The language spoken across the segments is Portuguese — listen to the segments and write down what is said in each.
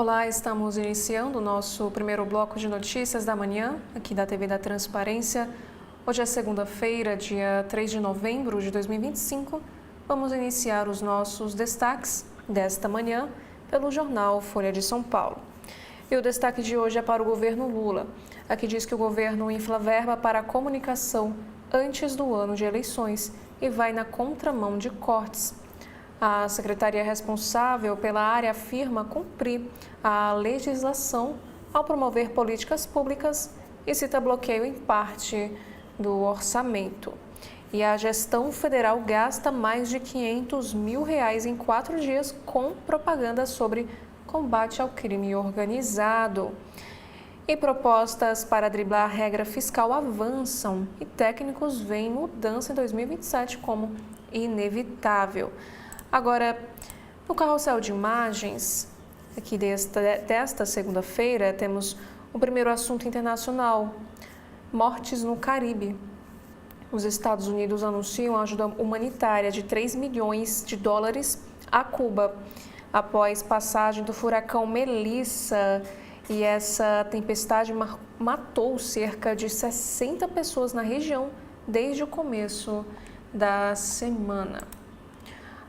Olá, estamos iniciando o nosso primeiro bloco de notícias da manhã, aqui da TV da Transparência. Hoje é segunda-feira, dia 3 de novembro de 2025. Vamos iniciar os nossos destaques desta manhã pelo jornal Folha de São Paulo. E o destaque de hoje é para o governo Lula. Aqui diz que o governo infla verba para a comunicação antes do ano de eleições e vai na contramão de cortes. A secretaria responsável pela área afirma cumprir a legislação ao promover políticas públicas e cita bloqueio em parte do orçamento. E a gestão federal gasta mais de R$500 mil em 4 dias com propaganda sobre combate ao crime organizado. E propostas para driblar a regra fiscal avançam e técnicos veem mudança em 2027 como inevitável. Agora, no carrossel de imagens, aqui desta segunda-feira, temos o primeiro assunto internacional: mortes no Caribe. Os Estados Unidos anunciam ajuda humanitária de $3 milhões a Cuba, após passagem do furacão Melissa. E essa tempestade matou cerca de 60 pessoas na região desde o começo da semana.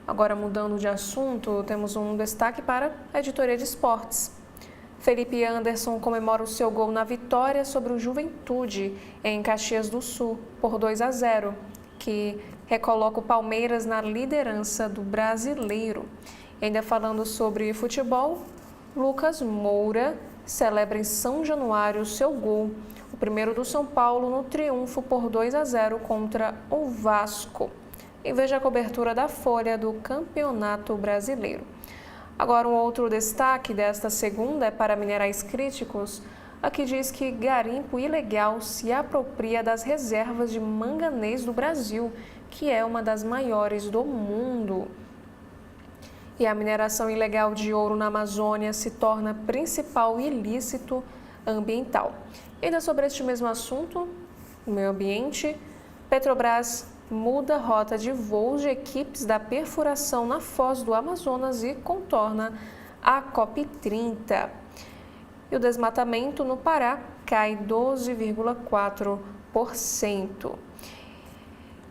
Agora, mudando de assunto, temos um destaque para a editoria de esportes. Felipe Anderson comemora o seu gol na vitória sobre o Juventude em Caxias do Sul por 2-0, que recoloca o Palmeiras na liderança do Brasileiro. E ainda falando sobre futebol, Lucas Moura celebra em São Januário o seu gol, o primeiro do São Paulo no triunfo por 2-0 contra o Vasco. E veja a cobertura da Folha do Campeonato Brasileiro. Agora, um outro destaque desta segunda é para minerais críticos. Aqui diz que garimpo ilegal se apropria das reservas de manganês do Brasil, que é uma das maiores do mundo. E a mineração ilegal de ouro na Amazônia se torna principal ilícito ambiental. E ainda sobre este mesmo assunto, o meio ambiente, Petrobras muda rota de voos de equipes da perfuração na Foz do Amazonas e contorna a COP30. E o desmatamento no Pará cai 12,4%.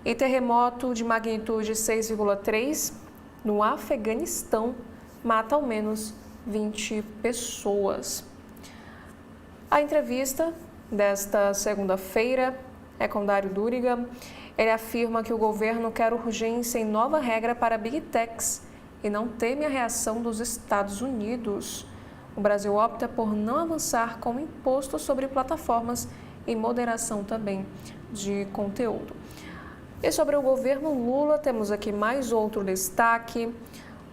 E terremoto de magnitude 6,3 no Afeganistão mata ao menos 20 pessoas. A entrevista desta segunda-feira é com Dário Duriga. Ele afirma que o governo quer urgência em nova regra para Big Techs e não teme a reação dos Estados Unidos. O Brasil opta por não avançar com imposto sobre plataformas e moderação também de conteúdo. E sobre o governo Lula, temos aqui mais outro destaque.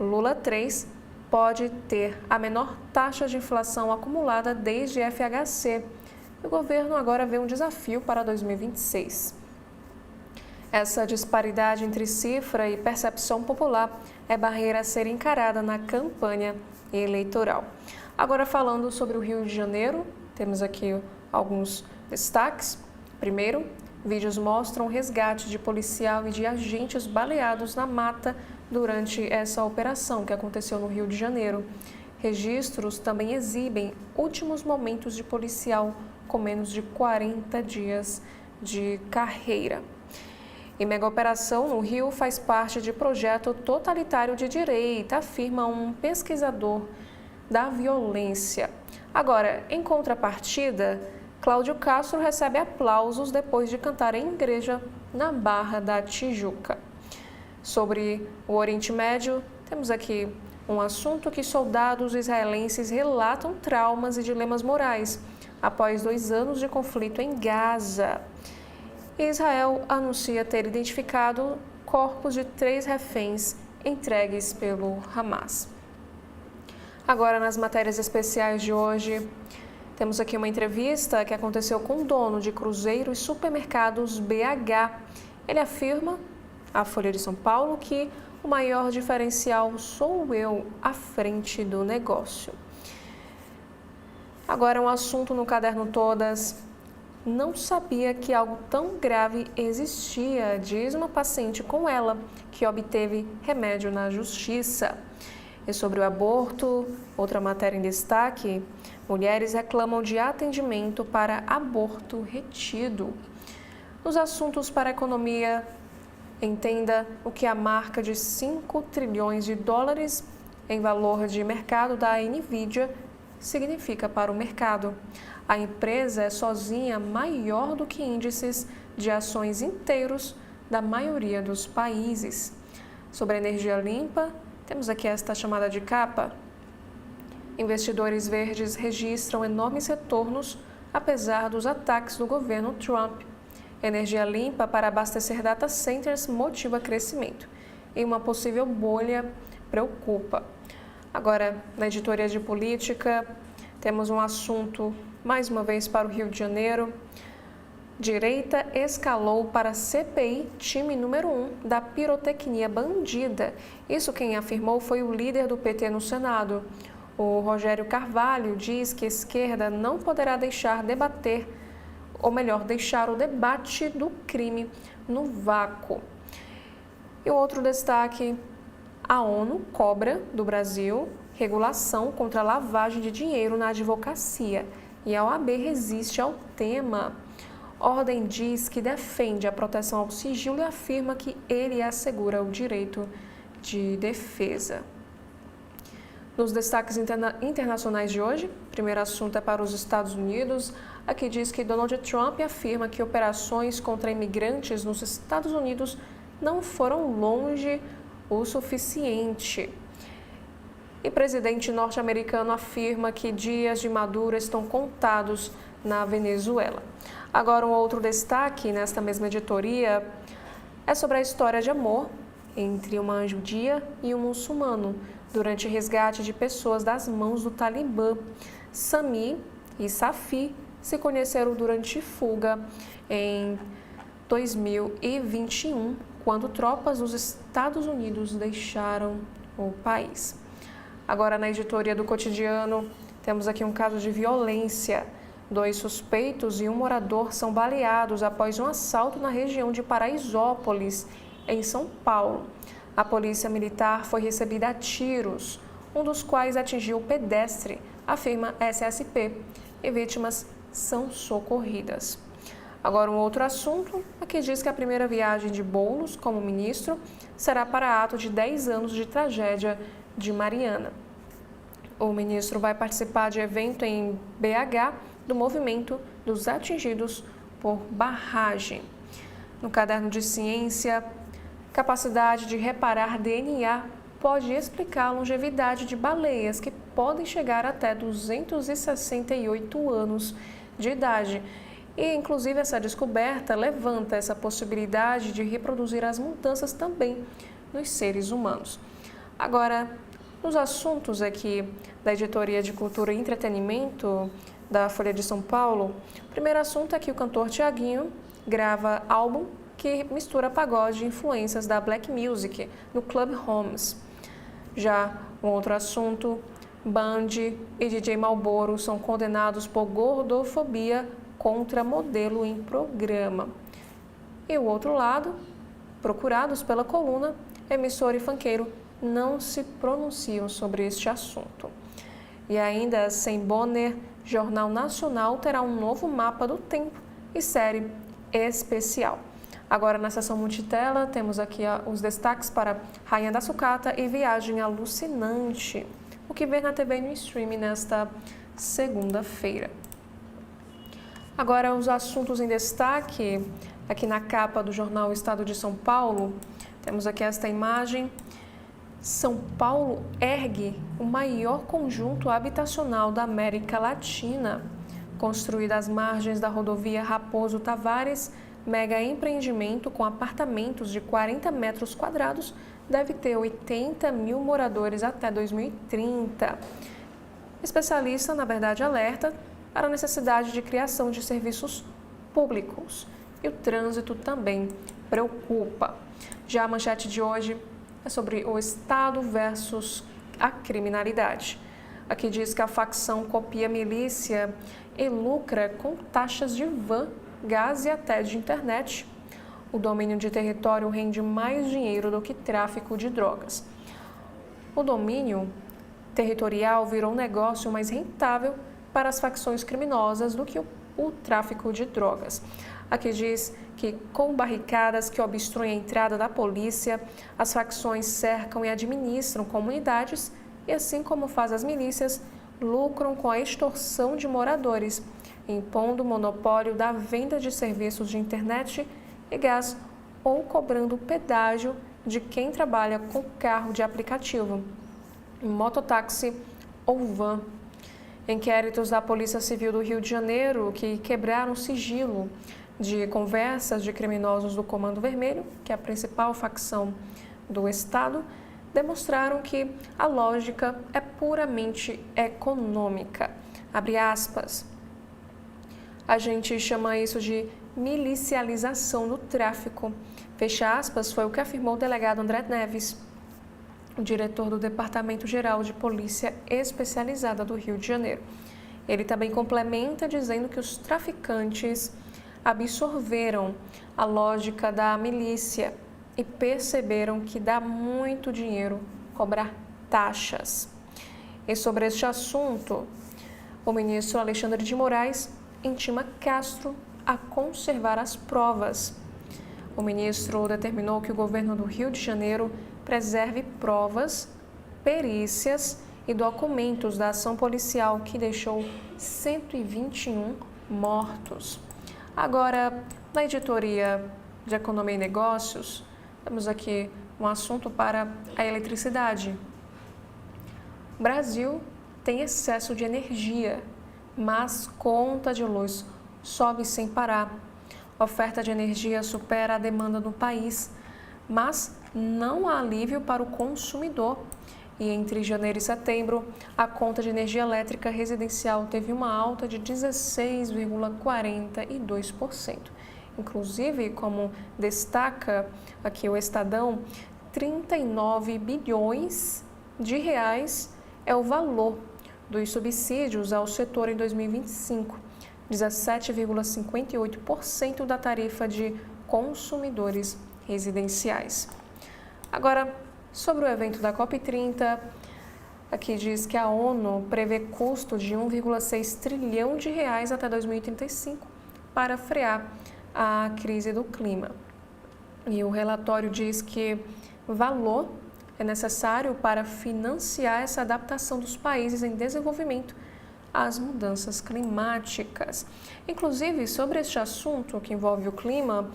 Lula 3 pode ter a menor taxa de inflação acumulada desde FHC. O governo agora vê um desafio para 2026. Essa disparidade entre cifra e percepção popular é barreira a ser encarada na campanha eleitoral. Agora, falando sobre o Rio de Janeiro, temos aqui alguns destaques. Primeiro, vídeos mostram o resgate de policial e de agentes baleados na mata durante essa operação que aconteceu no Rio de Janeiro. Registros também exibem últimos momentos de policial com menos de 40 dias de carreira. E mega operação no Rio faz parte de projeto totalitário de direita, afirma um pesquisador da violência. Agora, em contrapartida, Cláudio Castro recebe aplausos depois de cantar em igreja na Barra da Tijuca. Sobre o Oriente Médio, temos aqui um assunto que soldados israelenses relatam traumas e dilemas morais após 2 anos de conflito em Gaza. Israel anuncia ter identificado corpos de 3 reféns entregues pelo Hamas. Agora, nas matérias especiais de hoje, temos aqui uma entrevista que aconteceu com o dono de cruzeiro e supermercados BH. Ele afirma, à Folha de São Paulo, que o maior diferencial sou eu à frente do negócio. Agora, um assunto no Caderno Todas. Não sabia que algo tão grave existia, diz uma paciente com ela, que obteve remédio na justiça. E sobre o aborto, outra matéria em destaque: mulheres reclamam de atendimento para aborto retido. Nos assuntos para a economia, entenda o que a marca de 5 trilhões de dólares em valor de mercado da Nvidia significa para o mercado. A empresa é sozinha maior do que índices de ações inteiros da maioria dos países. Sobre a energia limpa, temos aqui esta chamada de capa. Investidores verdes registram enormes retornos apesar dos ataques do governo Trump. Energia limpa para abastecer data centers motiva crescimento e uma possível bolha preocupa. Agora, na editoria de política, temos um assunto, mais uma vez, para o Rio de Janeiro. Direita escalou para CPI time número 1 da pirotecnia bandida. Isso quem afirmou foi o líder do PT no Senado. O Rogério Carvalho diz que a esquerda não poderá deixar debater, ou melhor, deixar o debate do crime no vácuo. E o outro destaque: a ONU cobra do Brasil regulação contra a lavagem de dinheiro na advocacia e a OAB resiste ao tema. Ordem diz que defende a proteção ao sigilo e afirma que ele assegura o direito de defesa. Nos destaques internacionais de hoje, o primeiro assunto é para os Estados Unidos. Aqui diz que Donald Trump afirma que operações contra imigrantes nos Estados Unidos não foram longe o suficiente. E presidente norte-americano afirma que dias de Maduro estão contados na Venezuela. Agora, um outro destaque nesta mesma editoria é sobre a história de amor entre uma judia e um muçulmano durante resgate de pessoas das mãos do Talibã. Sami e Safi se conheceram durante fuga em 2021, quando tropas dos Estados Unidos deixaram o país. Agora, na editoria do Cotidiano, temos aqui um caso de violência. 2 suspeitos e um morador são baleados após um assalto na região de Paraisópolis, em São Paulo. A polícia militar foi recebida a tiros, um dos quais atingiu o pedestre, afirma SSP, e vítimas são socorridas. Agora, um outro assunto, aqui diz que a primeira viagem de Boulos como ministro será para ato de 10 anos de tragédia de Mariana. O ministro vai participar de evento em BH do movimento dos atingidos por barragem. No caderno de ciência, capacidade de reparar DNA pode explicar a longevidade de baleias que podem chegar até 268 anos de idade. E, inclusive, essa descoberta levanta essa possibilidade de reproduzir as mudanças também nos seres humanos. Agora, nos assuntos aqui da editoria de Cultura e Entretenimento da Folha de São Paulo, o primeiro assunto é que o cantor Thiaguinho grava álbum que mistura pagode e influências da Black Music no Club Homes. Já um outro assunto, Band e DJ Malboro são condenados por gordofobia contra modelo em programa. E o outro lado, procurados pela coluna, emissor e funkeiro não se pronunciam sobre este assunto. E ainda, sem Bonner, Jornal Nacional terá um novo mapa do tempo e série especial. Agora, na seção multitela, temos aqui os destaques para Rainha da Sucata e Viagem Alucinante, o que vem na TV e no streaming nesta segunda-feira. Agora, os assuntos em destaque, aqui na capa do jornal Estado de São Paulo, temos aqui esta imagem. São Paulo ergue o maior conjunto habitacional da América Latina. Construído às margens da rodovia Raposo Tavares, mega empreendimento com apartamentos de 40 metros quadrados deve ter 80 mil moradores até 2030. Especialista, na verdade, alerta para a necessidade de criação de serviços públicos. E o trânsito também preocupa. Já a manchete de hoje é sobre o Estado versus a criminalidade. Aqui diz que a facção copia a milícia e lucra com taxas de van, gás e até de internet. O domínio de território rende mais dinheiro do que tráfico de drogas. o domínio territorial virou um negócio mais rentável para as facções criminosas do que o tráfico de drogas. Aqui diz que, com barricadas que obstruem a entrada da polícia, as facções cercam e administram comunidades e, assim como faz as milícias, lucram com a extorsão de moradores, impondo o monopólio da venda de serviços de internet e gás ou cobrando pedágio de quem trabalha com carro de aplicativo, mototáxi ou van. Inquéritos da Polícia Civil do Rio de Janeiro, que quebraram o sigilo de conversas de criminosos do Comando Vermelho, que é a principal facção do Estado, demonstraram que a lógica é puramente econômica. Abre aspas. A gente chama isso de milicialização do tráfico. Fecha aspas, foi o que afirmou o delegado André Neves, o diretor do Departamento Geral de Polícia Especializada do Rio de Janeiro. Ele também complementa dizendo que os traficantes absorveram a lógica da milícia e perceberam que dá muito dinheiro cobrar taxas. E sobre este assunto, o ministro Alexandre de Moraes intima Castro a conservar as provas. O ministro determinou que o governo do Rio de Janeiro preserve provas, perícias e documentos da ação policial que deixou 121 mortos. Agora, na editoria de Economia e Negócios, temos aqui um assunto para a eletricidade. O Brasil tem excesso de energia, mas conta de luz sobe sem parar. A oferta de energia supera a demanda no país, mas não há alívio para o consumidor. E entre janeiro e setembro, a conta de energia elétrica residencial teve uma alta de 16,42%. Inclusive, como destaca aqui o Estadão, 39 bilhões de reais é o valor dos subsídios ao setor em 2025, 17,58% da tarifa de consumidores residenciais. Agora, sobre o evento da COP30, aqui diz que a ONU prevê custo de 1,6 trilhão de reais até 2035 para frear a crise do clima. E o relatório diz que valor é necessário para financiar essa adaptação dos países em desenvolvimento às mudanças climáticas. Inclusive, sobre este assunto que envolve o clima,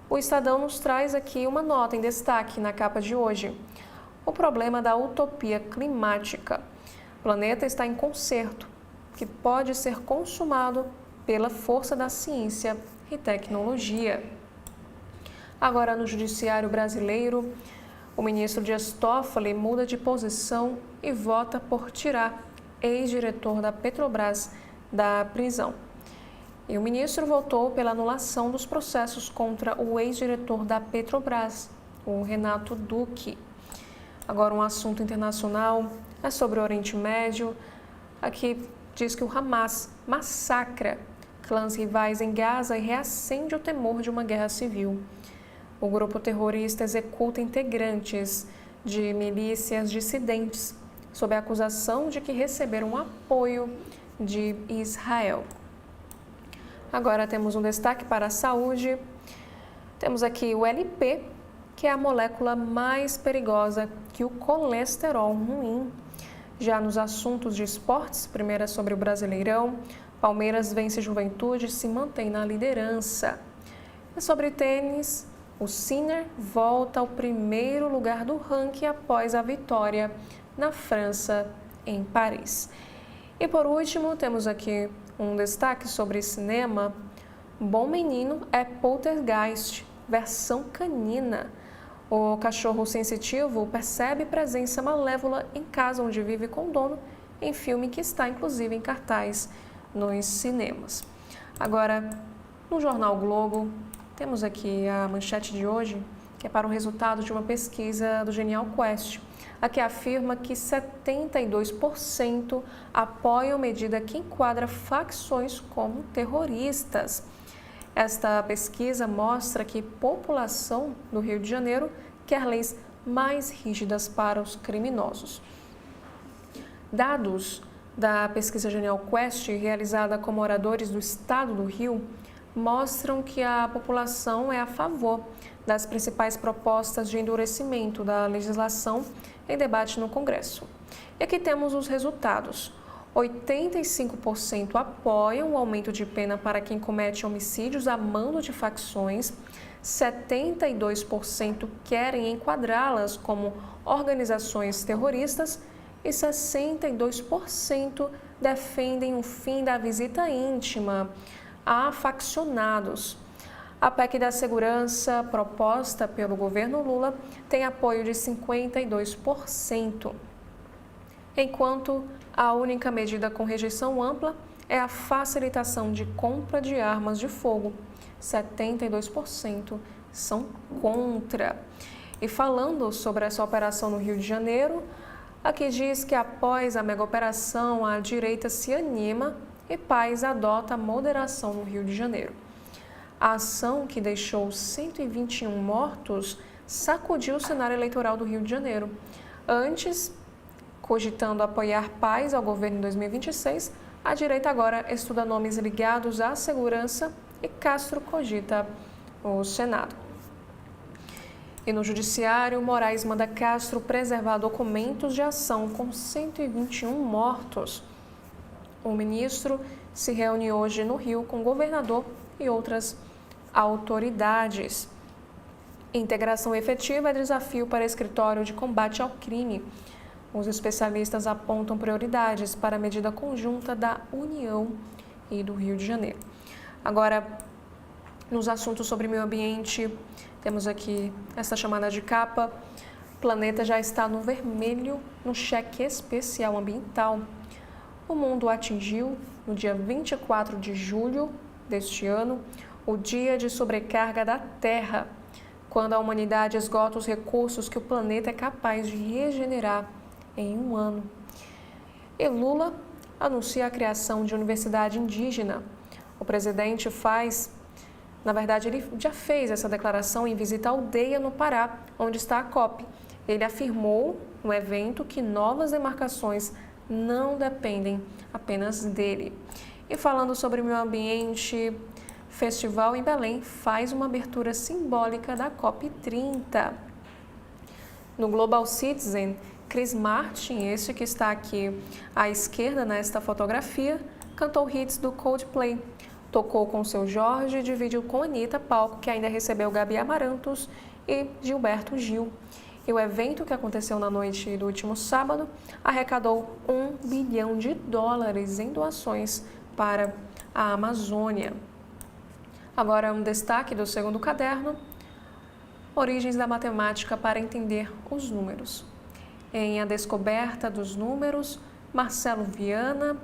o Estadão nos traz aqui uma nota em destaque na capa de hoje. O problema da utopia climática. O planeta está em conserto, que pode ser consumado pela força da ciência e tecnologia. Agora, no Judiciário Brasileiro, o ministro Dias Toffoli muda de posição e vota por tirar ex-diretor da Petrobras da prisão. E o ministro votou pela anulação dos processos contra o ex-diretor da Petrobras, o Renato Duque. Agora, um assunto internacional é sobre o Oriente Médio. Aqui diz que o Hamas massacra clãs rivais em Gaza e reacende o temor de uma guerra civil. O grupo terrorista executa integrantes de milícias dissidentes sob a acusação de que receberam apoio de Israel. Agora temos um destaque para a saúde. Temos aqui o LP, que é a molécula mais perigosa que o colesterol ruim. Já nos assuntos de esportes, primeiro é sobre o Brasileirão. Palmeiras vence Juventude e se mantém na liderança. E sobre tênis, o Sinner volta ao primeiro lugar do ranking após a vitória na França, em Paris. E por último, temos aqui um destaque sobre cinema. Bom Menino é Poltergeist, versão canina. O cachorro sensitivo percebe presença malévola em casa onde vive com o dono, em filme que está inclusive em cartaz nos cinemas. Agora, no Jornal Globo, temos aqui a manchete de hoje, que é para o resultado de uma pesquisa do Genial Quest. Aqui afirma que 72% apoiam medida que enquadra facções como terroristas. Esta pesquisa mostra que a população do Rio de Janeiro quer leis mais rígidas para os criminosos. Dados da pesquisa Genial Quest, realizada com moradores do estado do Rio, mostram que a população é a favor das principais propostas de endurecimento da legislação em debate no Congresso. E aqui temos os resultados. 85% apoiam o aumento de pena para quem comete homicídios a mando de facções, 72% querem enquadrá-las como organizações terroristas e 62% defendem o fim da visita íntima a faccionados. A PEC da segurança, proposta pelo governo Lula, tem apoio de 52%, enquanto a única medida com rejeição ampla é a facilitação de compra de armas de fogo. 72% são contra. E falando sobre essa operação no Rio de Janeiro, aqui diz que após a mega operação, a direita se anima e Paz adota a moderação no Rio de Janeiro. A ação, que deixou 121 mortos, sacudiu o cenário eleitoral do Rio de Janeiro. Antes, cogitando apoiar Paz ao governo em 2026, a direita agora estuda nomes ligados à segurança e Castro cogita o Senado. E no Judiciário, Moraes manda Castro preservar documentos de ação com 121 mortos. O ministro se reúne hoje no Rio com o governador e outras autoridades. Integração efetiva é desafio para o Escritório de Combate ao Crime. Os especialistas apontam prioridades para a medida conjunta da União e do Rio de Janeiro. Agora, nos assuntos sobre meio ambiente, temos aqui essa chamada de capa. O planeta já está no vermelho no cheque especial ambiental. O mundo atingiu, no dia 24 de julho deste ano, o dia de sobrecarga da Terra, quando a humanidade esgota os recursos que o planeta é capaz de regenerar em um ano. E Lula anuncia a criação de universidade indígena. O presidente ele já fez essa declaração em visita à aldeia no Pará, onde está a COP. Ele afirmou no evento que novas demarcações não dependem apenas dele. E falando sobre o meio ambiente, Festival em Belém faz uma abertura simbólica da COP30. No Global Citizen, Chris Martin, esse que está aqui à esquerda nesta fotografia, cantou hits do Coldplay. Tocou com seu Jorge e dividiu com Anitta palco, que ainda recebeu Gabi Amarantos e Gilberto Gil. E o evento, que aconteceu na noite do último sábado, arrecadou $1 bilhão em doações para a Amazônia. Agora, um destaque do segundo caderno: Origens da matemática para entender os números. Em A Descoberta dos Números, Marcelo Viana,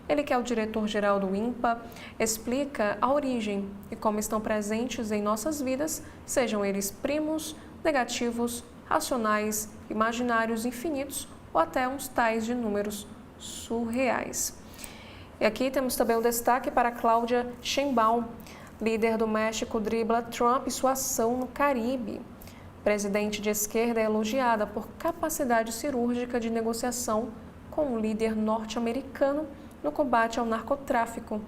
ele que é o diretor-geral do INPA, explica a origem e como estão presentes em nossas vidas, sejam eles primos, negativos, racionais, imaginários, infinitos ou até uns tais de números surreais. E aqui temos também um destaque para Cláudia Sheinbaum, líder do México, dribla Trump e sua ação no Caribe. Presidente de esquerda é elogiada por capacidade cirúrgica de negociação com o líder norte-americano no combate ao narcotráfico,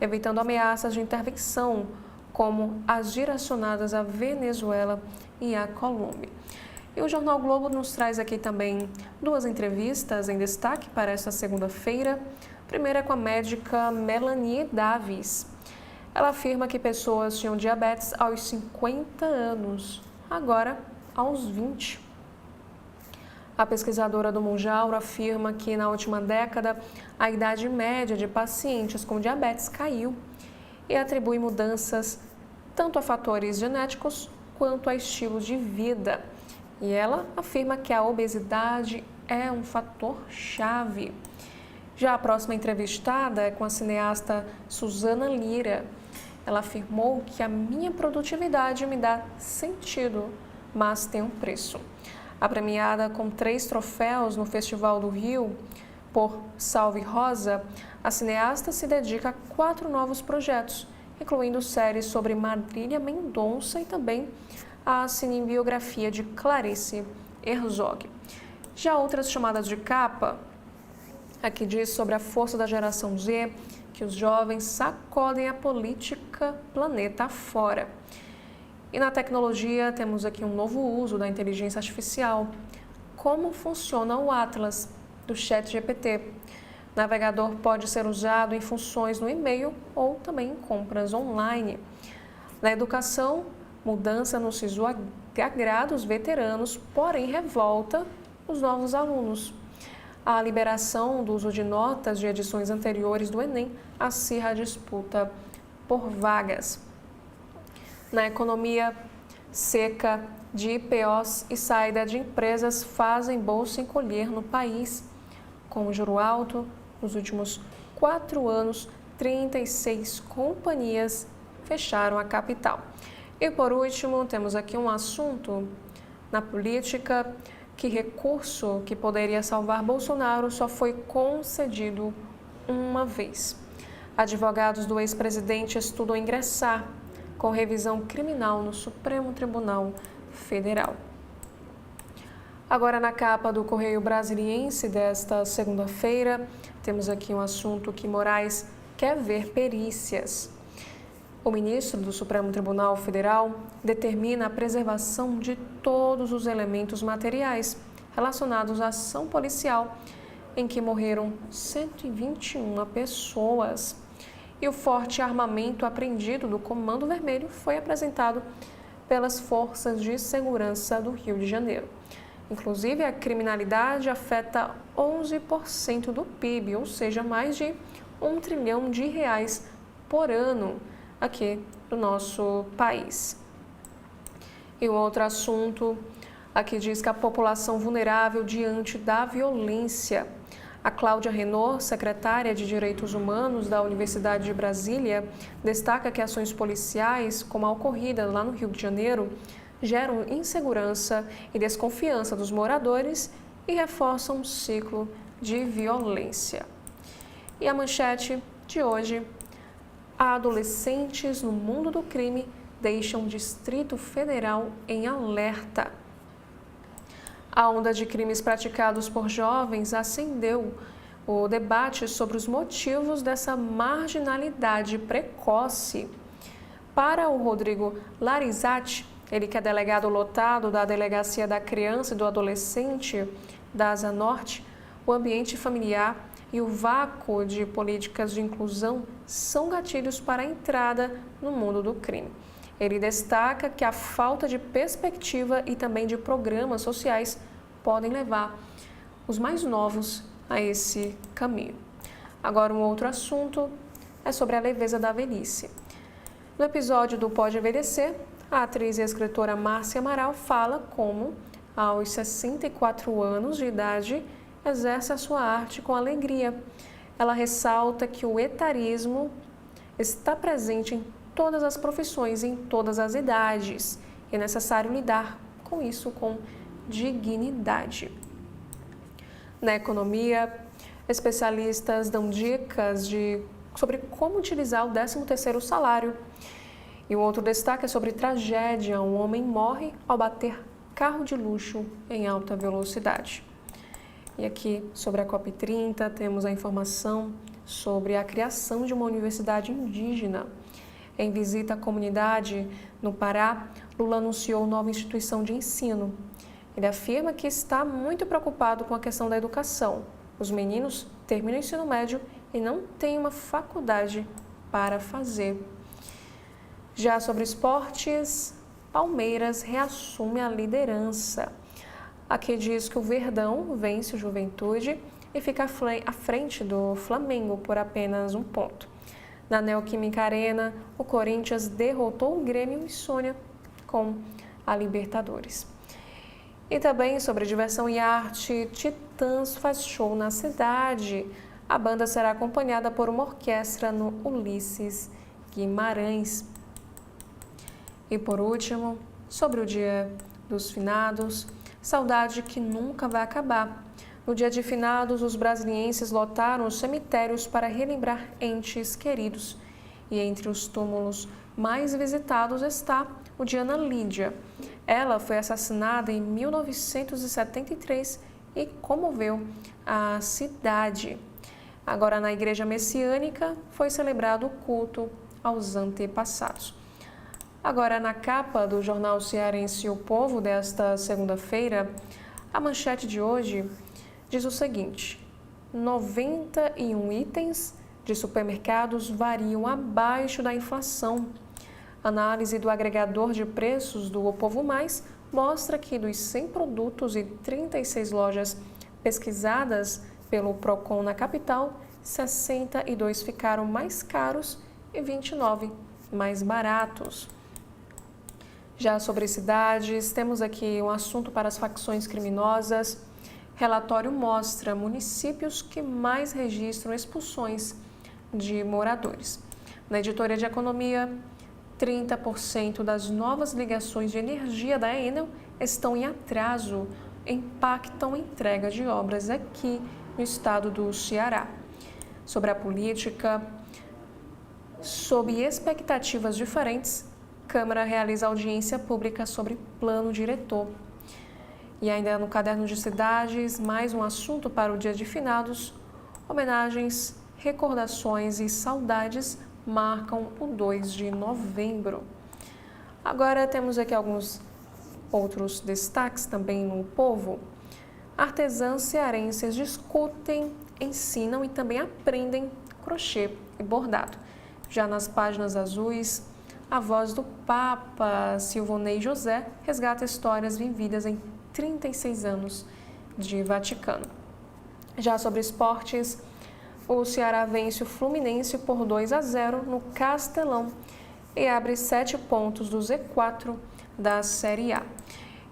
evitando ameaças de intervenção, como as direcionadas à Venezuela e à Colômbia. E o Jornal Globo nos traz aqui também duas entrevistas em destaque para esta segunda-feira. A primeira é com a médica Melanie Davis. Ela afirma que pessoas tinham diabetes aos 50 anos, agora aos 20. A pesquisadora do Mundial afirma que na última década a idade média de pacientes com diabetes caiu e atribui mudanças tanto a fatores genéticos quanto a estilos de vida. E ela afirma que a obesidade é um fator chave. Já a próxima entrevistada é com a cineasta Suzana Lira. Ela afirmou que a minha produtividade me dá sentido, mas tem um preço. A premiada com 3 troféus no Festival do Rio por Salve Rosa, a cineasta se dedica a 4 novos projetos, incluindo séries sobre Marília Mendonça e também a cinebiografia de Clarice Herzog. Já outras chamadas de capa, aqui diz sobre a força da geração Z, que os jovens sacodem a política planeta afora. E na tecnologia temos aqui um novo uso da inteligência artificial. Como funciona o Atlas do ChatGPT? O navegador pode ser usado em funções no e-mail ou também em compras online. Na educação, mudança no SISU agrada os veteranos, porém revolta os novos alunos. A liberação do uso de notas de edições anteriores do Enem acirra a disputa por vagas. Na economia, seca de IPOs e saída de empresas fazem bolsa encolher no país. Com o juro alto, nos últimos 4 anos, 36 companhias fecharam a capital. E por último, temos aqui um assunto na política, que recurso que poderia salvar Bolsonaro só foi concedido uma vez. Advogados do ex-presidente estudam ingressar com revisão criminal no Supremo Tribunal Federal. Agora, na capa do Correio Brasiliense desta segunda-feira, temos aqui um assunto que Moraes quer ver perícias. O ministro do Supremo Tribunal Federal determina a preservação de todos os elementos materiais relacionados à ação policial em que morreram 121 pessoas. E o forte armamento apreendido do Comando Vermelho foi apresentado pelas forças de segurança do Rio de Janeiro. Inclusive, a criminalidade afeta 11% do PIB, ou seja, mais de R$1 trilhão por ano aqui no nosso país. E o outro assunto aqui diz que a população vulnerável diante da violência. A Cláudia Renaud, secretária de Direitos Humanos da Universidade de Brasília, destaca que ações policiais, como a ocorrida lá no Rio de Janeiro, geram insegurança e desconfiança dos moradores e reforçam um ciclo de violência. E a manchete de hoje: adolescentes no mundo do crime deixam o Distrito Federal em alerta. A onda de crimes praticados por jovens acendeu o debate sobre os motivos dessa marginalidade precoce. Para o Rodrigo Larizatti, ele que é delegado lotado da Delegacia da Criança e do Adolescente da Asa Norte, o ambiente familiar e o vácuo de políticas de inclusão são gatilhos para a entrada no mundo do crime. Ele destaca que a falta de perspectiva e também de programas sociais podem levar os mais novos a esse caminho. Agora, um outro assunto é sobre a leveza da velhice. No episódio do Pode Envelhecer, a atriz e escritora Márcia Amaral fala como, aos 64 anos de idade, exerce a sua arte com alegria. Ela ressalta que o etarismo está presente em todas as profissões, em todas as idades. É necessário lidar com isso com dignidade. Na economia, especialistas dão dicas sobre como utilizar o 13º salário. E o outro destaque é sobre tragédia. Um homem morre ao bater carro de luxo em alta velocidade. E aqui, sobre a COP30, temos a informação sobre a criação de uma universidade indígena. Em visita à comunidade no Pará, Lula anunciou nova instituição de ensino. Ele afirma que está muito preocupado com a questão da educação. Os meninos terminam o ensino médio e não têm uma faculdade para fazer. Já sobre esportes, Palmeiras reassume a liderança. Aqui diz que o Verdão vence o Juventude e fica à frente do Flamengo por apenas 1 ponto. Na Neoquímica Arena, o Corinthians derrotou o Grêmio e Sônia com a Libertadores. E também sobre diversão e arte, Titãs faz show na cidade. A banda será acompanhada por uma orquestra no Ulisses Guimarães. E por último, sobre o Dia dos Finados, saudade que nunca vai acabar. No dia de finados, os brasilienses lotaram os cemitérios para relembrar entes queridos. E entre os túmulos mais visitados está o de Ana Lídia. Ela foi assassinada em 1973 e comoveu a cidade. Agora, na Igreja Messiânica, foi celebrado o culto aos antepassados. Agora, na capa do jornal cearense O Povo desta segunda-feira, a manchete de hoje diz o seguinte: 91 itens de supermercados variam abaixo da inflação. Análise do agregador de preços do O Povo Mais mostra que dos 100 produtos e 36 lojas pesquisadas pelo Procon na capital, 62 ficaram mais caros e 29 mais baratos. Já sobre cidades, temos aqui um assunto para as facções criminosas. Relatório mostra municípios que mais registram expulsões de moradores. Na editoria de economia, 30% das novas ligações de energia da Enel estão em atraso, impactam a entrega de obras aqui no estado do Ceará. Sobre a política, sob expectativas diferentes, Câmara realiza audiência pública sobre plano diretor. E ainda no caderno de cidades, mais um assunto para o Dia de Finados: homenagens, recordações e saudades marcam o 2 de novembro. Agora temos aqui alguns outros destaques também no Povo. Artesãs cearenses discutem, ensinam e também aprendem crochê e bordado. Já nas páginas azuis, a voz do Papa Silvonei José resgata histórias vividas em 36 anos de Vaticano. Já sobre esportes, o Ceará vence o Fluminense por 2-0 no Castelão e abre 7 pontos do Z4 da Série A.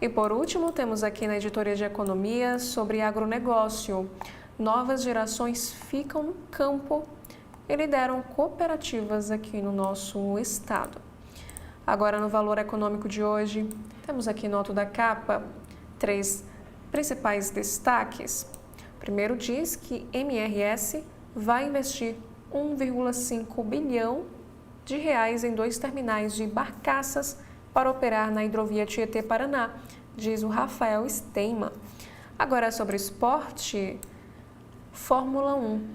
E por último, temos aqui na editoria de economia sobre agronegócio. Novas gerações ficam no campo e lideram cooperativas aqui no nosso estado. Agora, no valor econômico de hoje, temos aqui no alto da capa 3 principais destaques. Primeiro diz que MRS vai investir 1,5 bilhão de reais em 2 terminais de barcaças para operar na hidrovia Tietê-Paraná, diz o Rafael Steinman. Agora, sobre esporte, Fórmula 1.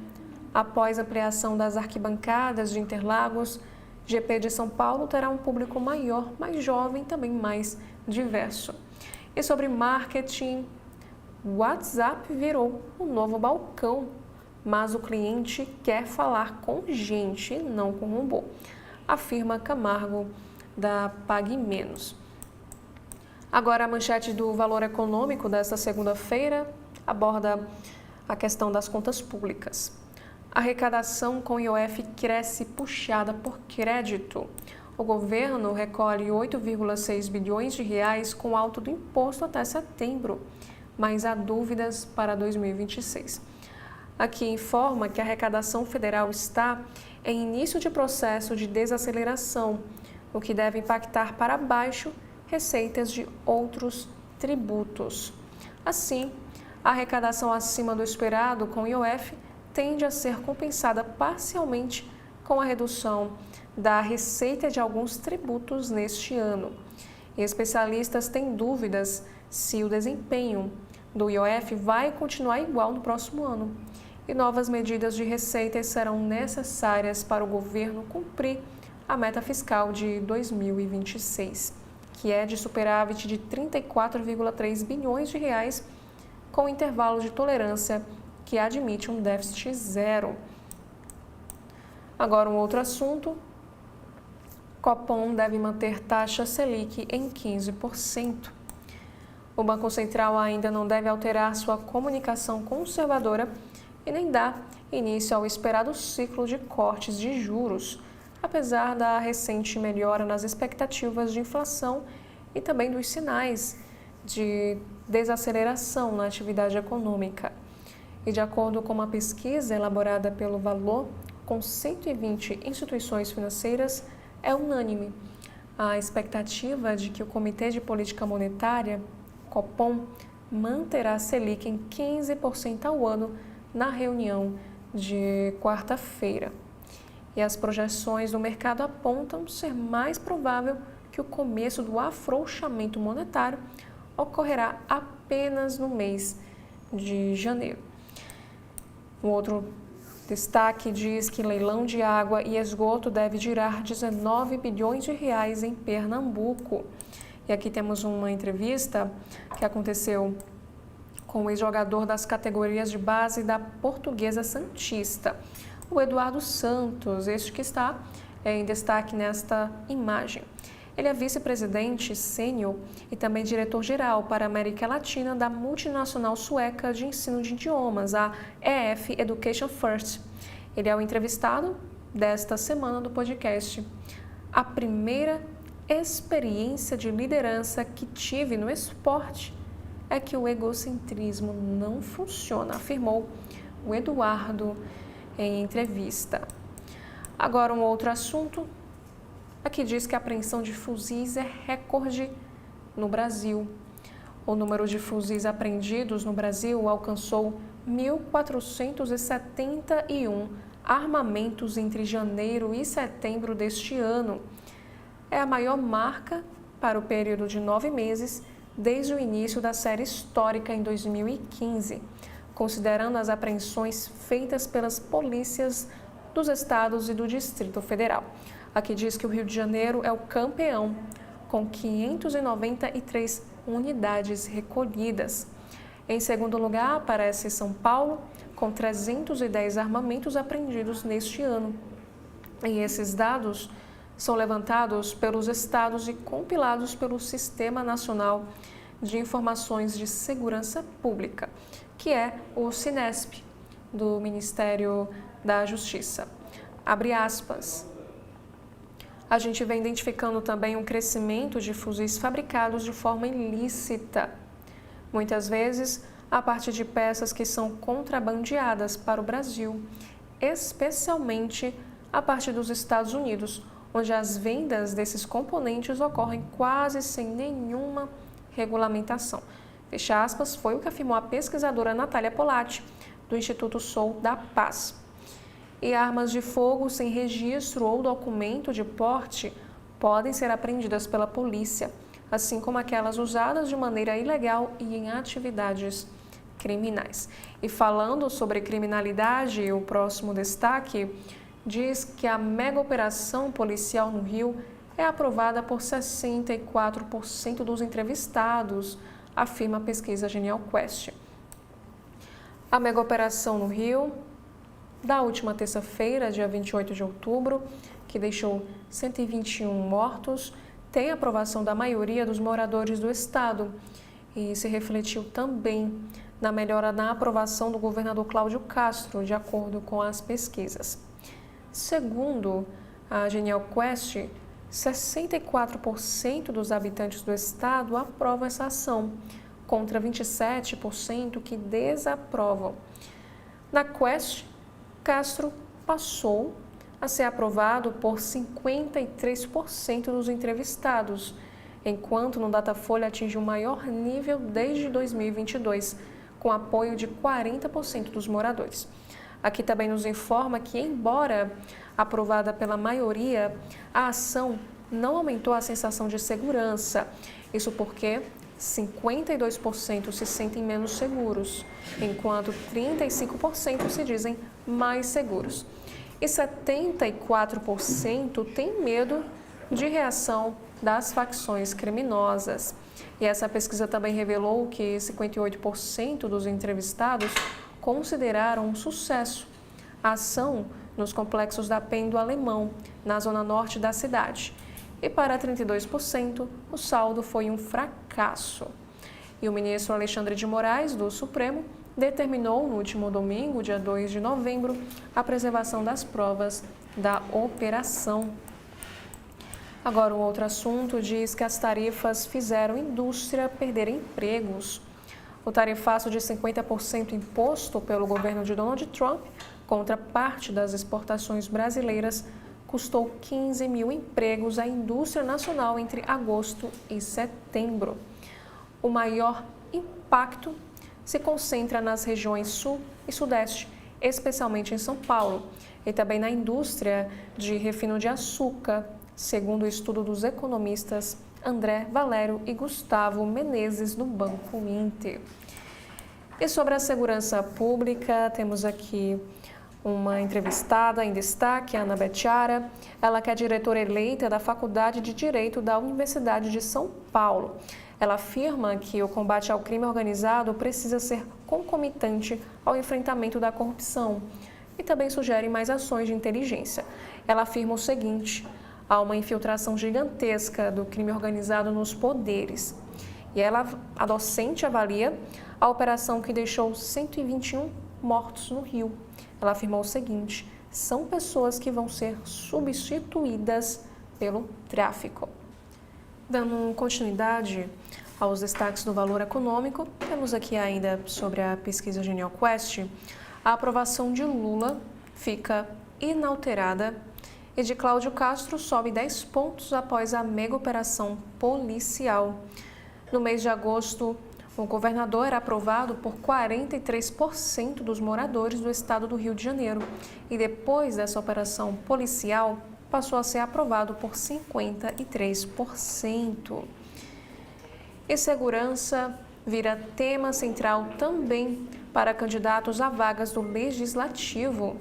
Após a ampliação das arquibancadas de Interlagos, GP de São Paulo terá um público maior, mais jovem e também mais diverso. E sobre marketing, o WhatsApp virou um novo balcão, mas o cliente quer falar com gente, não com robô, afirma Camargo da Pague Menos. Agora, a manchete do Valor Econômico desta segunda-feira aborda a questão das contas públicas. A arrecadação com IOF cresce puxada por crédito. O governo recolhe 8,6 bilhões de reais com alta do imposto até setembro, mas há dúvidas para 2026. Aqui informa que a arrecadação federal está em início de processo de desaceleração, o que deve impactar para baixo receitas de outros tributos. Assim, a arrecadação acima do esperado com IOF tende a ser compensada parcialmente com a redução da receita de alguns tributos neste ano. E especialistas têm dúvidas se o desempenho do IOF vai continuar igual no próximo ano. E novas medidas de receitas serão necessárias para o governo cumprir a meta fiscal de 2026, que é de superávit de 34,3 bilhões de reais, com intervalo de tolerância que admite um déficit zero. Agora, um outro assunto: Copom deve manter taxa Selic em 15%. O Banco Central ainda não deve alterar sua comunicação conservadora e nem dar início ao esperado ciclo de cortes de juros, apesar da recente melhora nas expectativas de inflação e também dos sinais de desaceleração na atividade econômica. E de acordo com uma pesquisa elaborada pelo Valor, com 120 instituições financeiras, é unânime a expectativa de que o Comitê de Política Monetária, Copom, manterá a Selic em 15% ao ano na reunião de quarta-feira. E as projeções do mercado apontam ser mais provável que o começo do afrouxamento monetário ocorrerá apenas no mês de janeiro. Um outro destaque diz que leilão de água e esgoto deve girar 19 bilhões de reais em Pernambuco. E aqui temos uma entrevista que aconteceu com o ex-jogador das categorias de base da Portuguesa Santista, o Eduardo Santos, este que está em destaque nesta imagem. Ele é vice-presidente sênior e também diretor-geral para a América Latina da multinacional sueca de ensino de idiomas, a EF Education First. Ele é o entrevistado desta semana do podcast. A primeira experiência de liderança que tive no esporte é que o egocentrismo não funciona, afirmou o Eduardo em entrevista. Agora, um outro assunto. Aqui diz que a apreensão de fuzis é recorde no Brasil. O número de fuzis apreendidos no Brasil alcançou 1.471 armamentos entre janeiro e setembro deste ano. É a maior marca para o período de 9 meses desde o início da série histórica em 2015, considerando as apreensões feitas pelas polícias dos estados e do Distrito Federal. Aqui diz que o Rio de Janeiro é o campeão, com 593 unidades recolhidas. Em segundo lugar, aparece São Paulo, com 310 armamentos apreendidos neste ano. E esses dados são levantados pelos estados e compilados pelo Sistema Nacional de Informações de Segurança Pública, que é o SINESP, do Ministério da Justiça. Abre aspas. A gente vem identificando também um crescimento de fuzis fabricados de forma ilícita, muitas vezes a partir de peças que são contrabandeadas para o Brasil, especialmente a partir dos Estados Unidos, onde as vendas desses componentes ocorrem quase sem nenhuma regulamentação. Fecha aspas, foi o que afirmou a pesquisadora Natália Polatti, do Instituto Sou da Paz. E armas de fogo sem registro ou documento de porte podem ser apreendidas pela polícia, assim como aquelas usadas de maneira ilegal e em atividades criminais. E falando sobre criminalidade, o próximo destaque diz que a mega operação policial no Rio é aprovada por 64% dos entrevistados, afirma a pesquisa Genial Quest. A mega operação no Rio da última terça-feira, dia 28 de outubro, que deixou 121 mortos, tem aprovação da maioria dos moradores do estado e se refletiu também na melhora na aprovação do governador Cláudio Castro, de acordo com as pesquisas. Segundo a Genial Quest, 64% dos habitantes do estado aprovam essa ação, contra 27% que desaprovam. Na Quest, Castro passou a ser aprovado por 53% dos entrevistados, enquanto no Datafolha atinge o maior nível desde 2022, com apoio de 40% dos moradores. Aqui também nos informa que, embora aprovada pela maioria, a ação não aumentou a sensação de segurança. Isso porque 52% se sentem menos seguros, enquanto 35% se dizem mais seguros. E 74% têm medo de reação das facções criminosas. E essa pesquisa também revelou que 58% dos entrevistados consideraram um sucesso a ação nos complexos da PEN do Alemão, na zona norte da cidade. E para 32%, o saldo foi um fracasso. E o ministro Alexandre de Moraes, do Supremo, determinou no último domingo, dia 2 de novembro, a preservação das provas da operação. Agora, um outro assunto diz que as tarifas fizeram a indústria perder empregos. O tarifaço de 50% imposto pelo governo de Donald Trump contra parte das exportações brasileiras custou 15 mil empregos à indústria nacional entre agosto e setembro. O maior impacto se concentra nas regiões sul e sudeste, especialmente em São Paulo, e também na indústria de refino de açúcar, segundo o estudo dos economistas André Valério e Gustavo Menezes, do Banco Inter. E sobre a segurança pública, temos aqui uma entrevistada em destaque, Ana Betiara, ela que é diretora eleita da Faculdade de Direito da Universidade de São Paulo. Ela afirma que o combate ao crime organizado precisa ser concomitante ao enfrentamento da corrupção e também sugere mais ações de inteligência. Ela afirma o seguinte: há uma infiltração gigantesca do crime organizado nos poderes. E a docente avalia a operação que deixou 121 mortos no Rio. Ela afirmou o seguinte: são pessoas que vão ser substituídas pelo tráfico. Dando continuidade aos destaques do valor econômico, temos aqui ainda sobre a pesquisa Genial Quest, a aprovação de Lula fica inalterada e de Cláudio Castro sobe 10 pontos após a mega operação policial. No mês de agosto, o governador era aprovado por 43% dos moradores do estado do Rio de Janeiro e depois dessa operação policial passou a ser aprovado por 53%. E segurança vira tema central também para candidatos a vagas do Legislativo.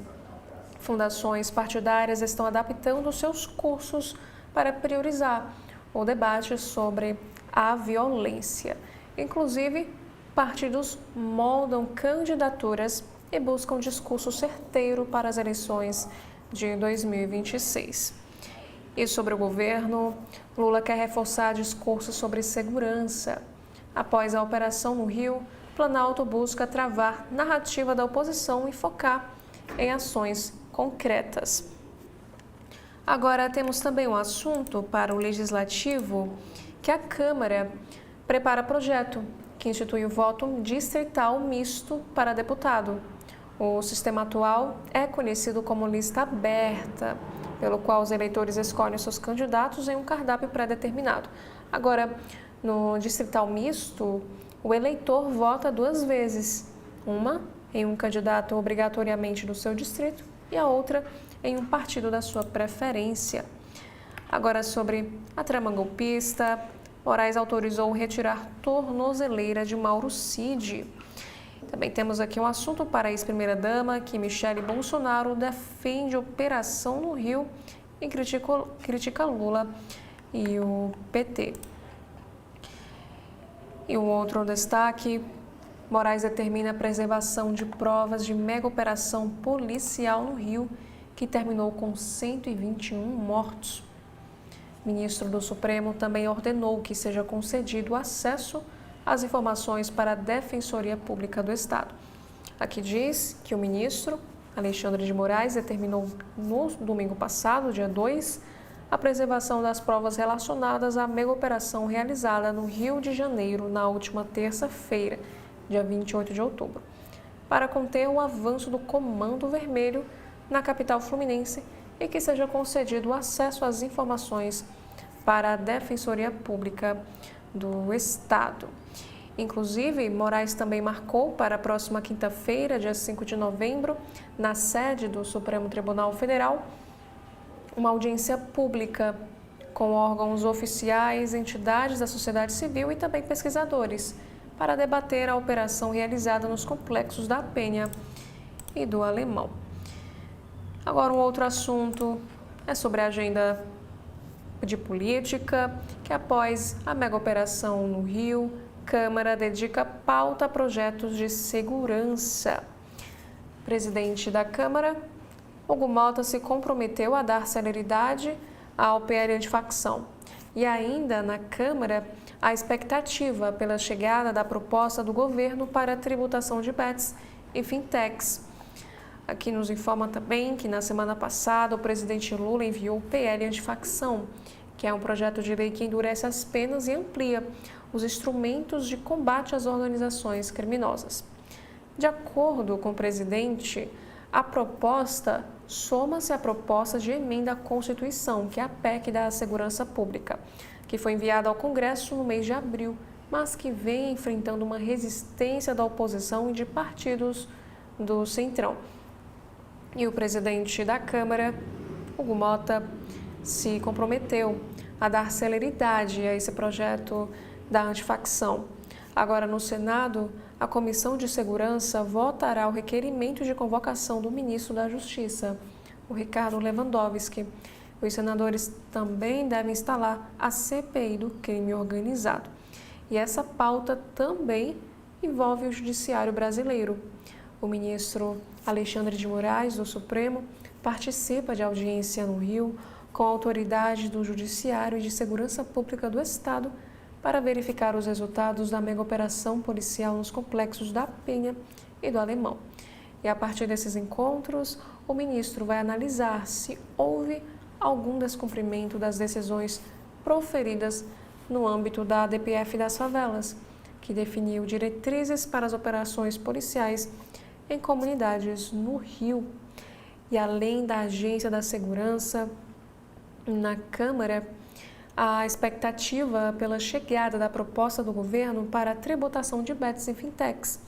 Fundações partidárias estão adaptando seus cursos para priorizar o debate sobre a violência. Inclusive, partidos moldam candidaturas e buscam discurso certeiro para as eleições de 2026. E sobre o governo, Lula quer reforçar discursos sobre segurança. Após a operação no Rio, Planalto busca travar narrativa da oposição e focar em ações concretas. Agora temos também um assunto para o Legislativo, que a Câmara prepara projeto que institui o voto distrital misto para deputado. O sistema atual é conhecido como lista aberta, pelo qual os eleitores escolhem seus candidatos em um cardápio pré-determinado. Agora, no distrital misto, o eleitor vota 2 vezes, uma em um candidato obrigatoriamente do seu distrito e a outra em um partido da sua preferência. Agora, sobre a trama golpista, Moraes autorizou retirar tornozeleira de Mauro Cid. Também temos aqui um assunto para a ex-primeira-dama, que Michele Bolsonaro defende operação no Rio e critica Lula e o PT. E um outro destaque: Moraes determina a preservação de provas de mega operação policial no Rio, que terminou com 121 mortos. O ministro do Supremo também ordenou que seja concedido acesso às informações para a Defensoria Pública do Estado. Aqui diz que o ministro Alexandre de Moraes determinou no domingo passado, dia 2, a preservação das provas relacionadas à mega operação realizada no Rio de Janeiro na última terça-feira, dia 28 de outubro, para conter o avanço do Comando Vermelho na capital fluminense e que seja concedido acesso às informações para a Defensoria Pública do Estado. Inclusive, Moraes também marcou para a próxima quinta-feira, dia 5 de novembro, na sede do Supremo Tribunal Federal, uma audiência pública com órgãos oficiais, entidades da sociedade civil e também pesquisadores, para debater a operação realizada nos complexos da Penha e do Alemão. Agora, um outro assunto é sobre a agenda de política, que após a mega operação no Rio, Câmara dedica pauta a projetos de segurança. O presidente da Câmara, Hugo Mota, se comprometeu a dar celeridade ao PL antifacção. E ainda na Câmara, a expectativa pela chegada da proposta do governo para a tributação de bets e fintechs. Aqui nos informa também que na semana passada o presidente Lula enviou o PL antifacção, que é um projeto de lei que endurece as penas e amplia os instrumentos de combate às organizações criminosas. De acordo com o presidente, a proposta soma-se à proposta de emenda à Constituição, que é a PEC da Segurança Pública, que foi enviada ao Congresso no mês de abril, mas que vem enfrentando uma resistência da oposição e de partidos do Centrão. E o presidente da Câmara, Hugo Mota, se comprometeu a dar celeridade a esse projeto da antifacção. Agora, no Senado, a Comissão de Segurança votará o requerimento de convocação do ministro da Justiça, o Ricardo Lewandowski. Os senadores também devem instalar a CPI do crime organizado. E essa pauta também envolve o judiciário brasileiro. O ministro Alexandre de Moraes, do Supremo, participa de audiência no Rio com autoridades do Judiciário e de Segurança Pública do Estado para verificar os resultados da mega operação policial nos complexos da Penha e do Alemão. E a partir desses encontros, o ministro vai analisar se houve algum descumprimento das decisões proferidas no âmbito da DPF das favelas, que definiu diretrizes para as operações policiais em comunidades no Rio. E além da Agência da Segurança, na Câmara, a expectativa pela chegada da proposta do governo para a tributação de bets e fintechs.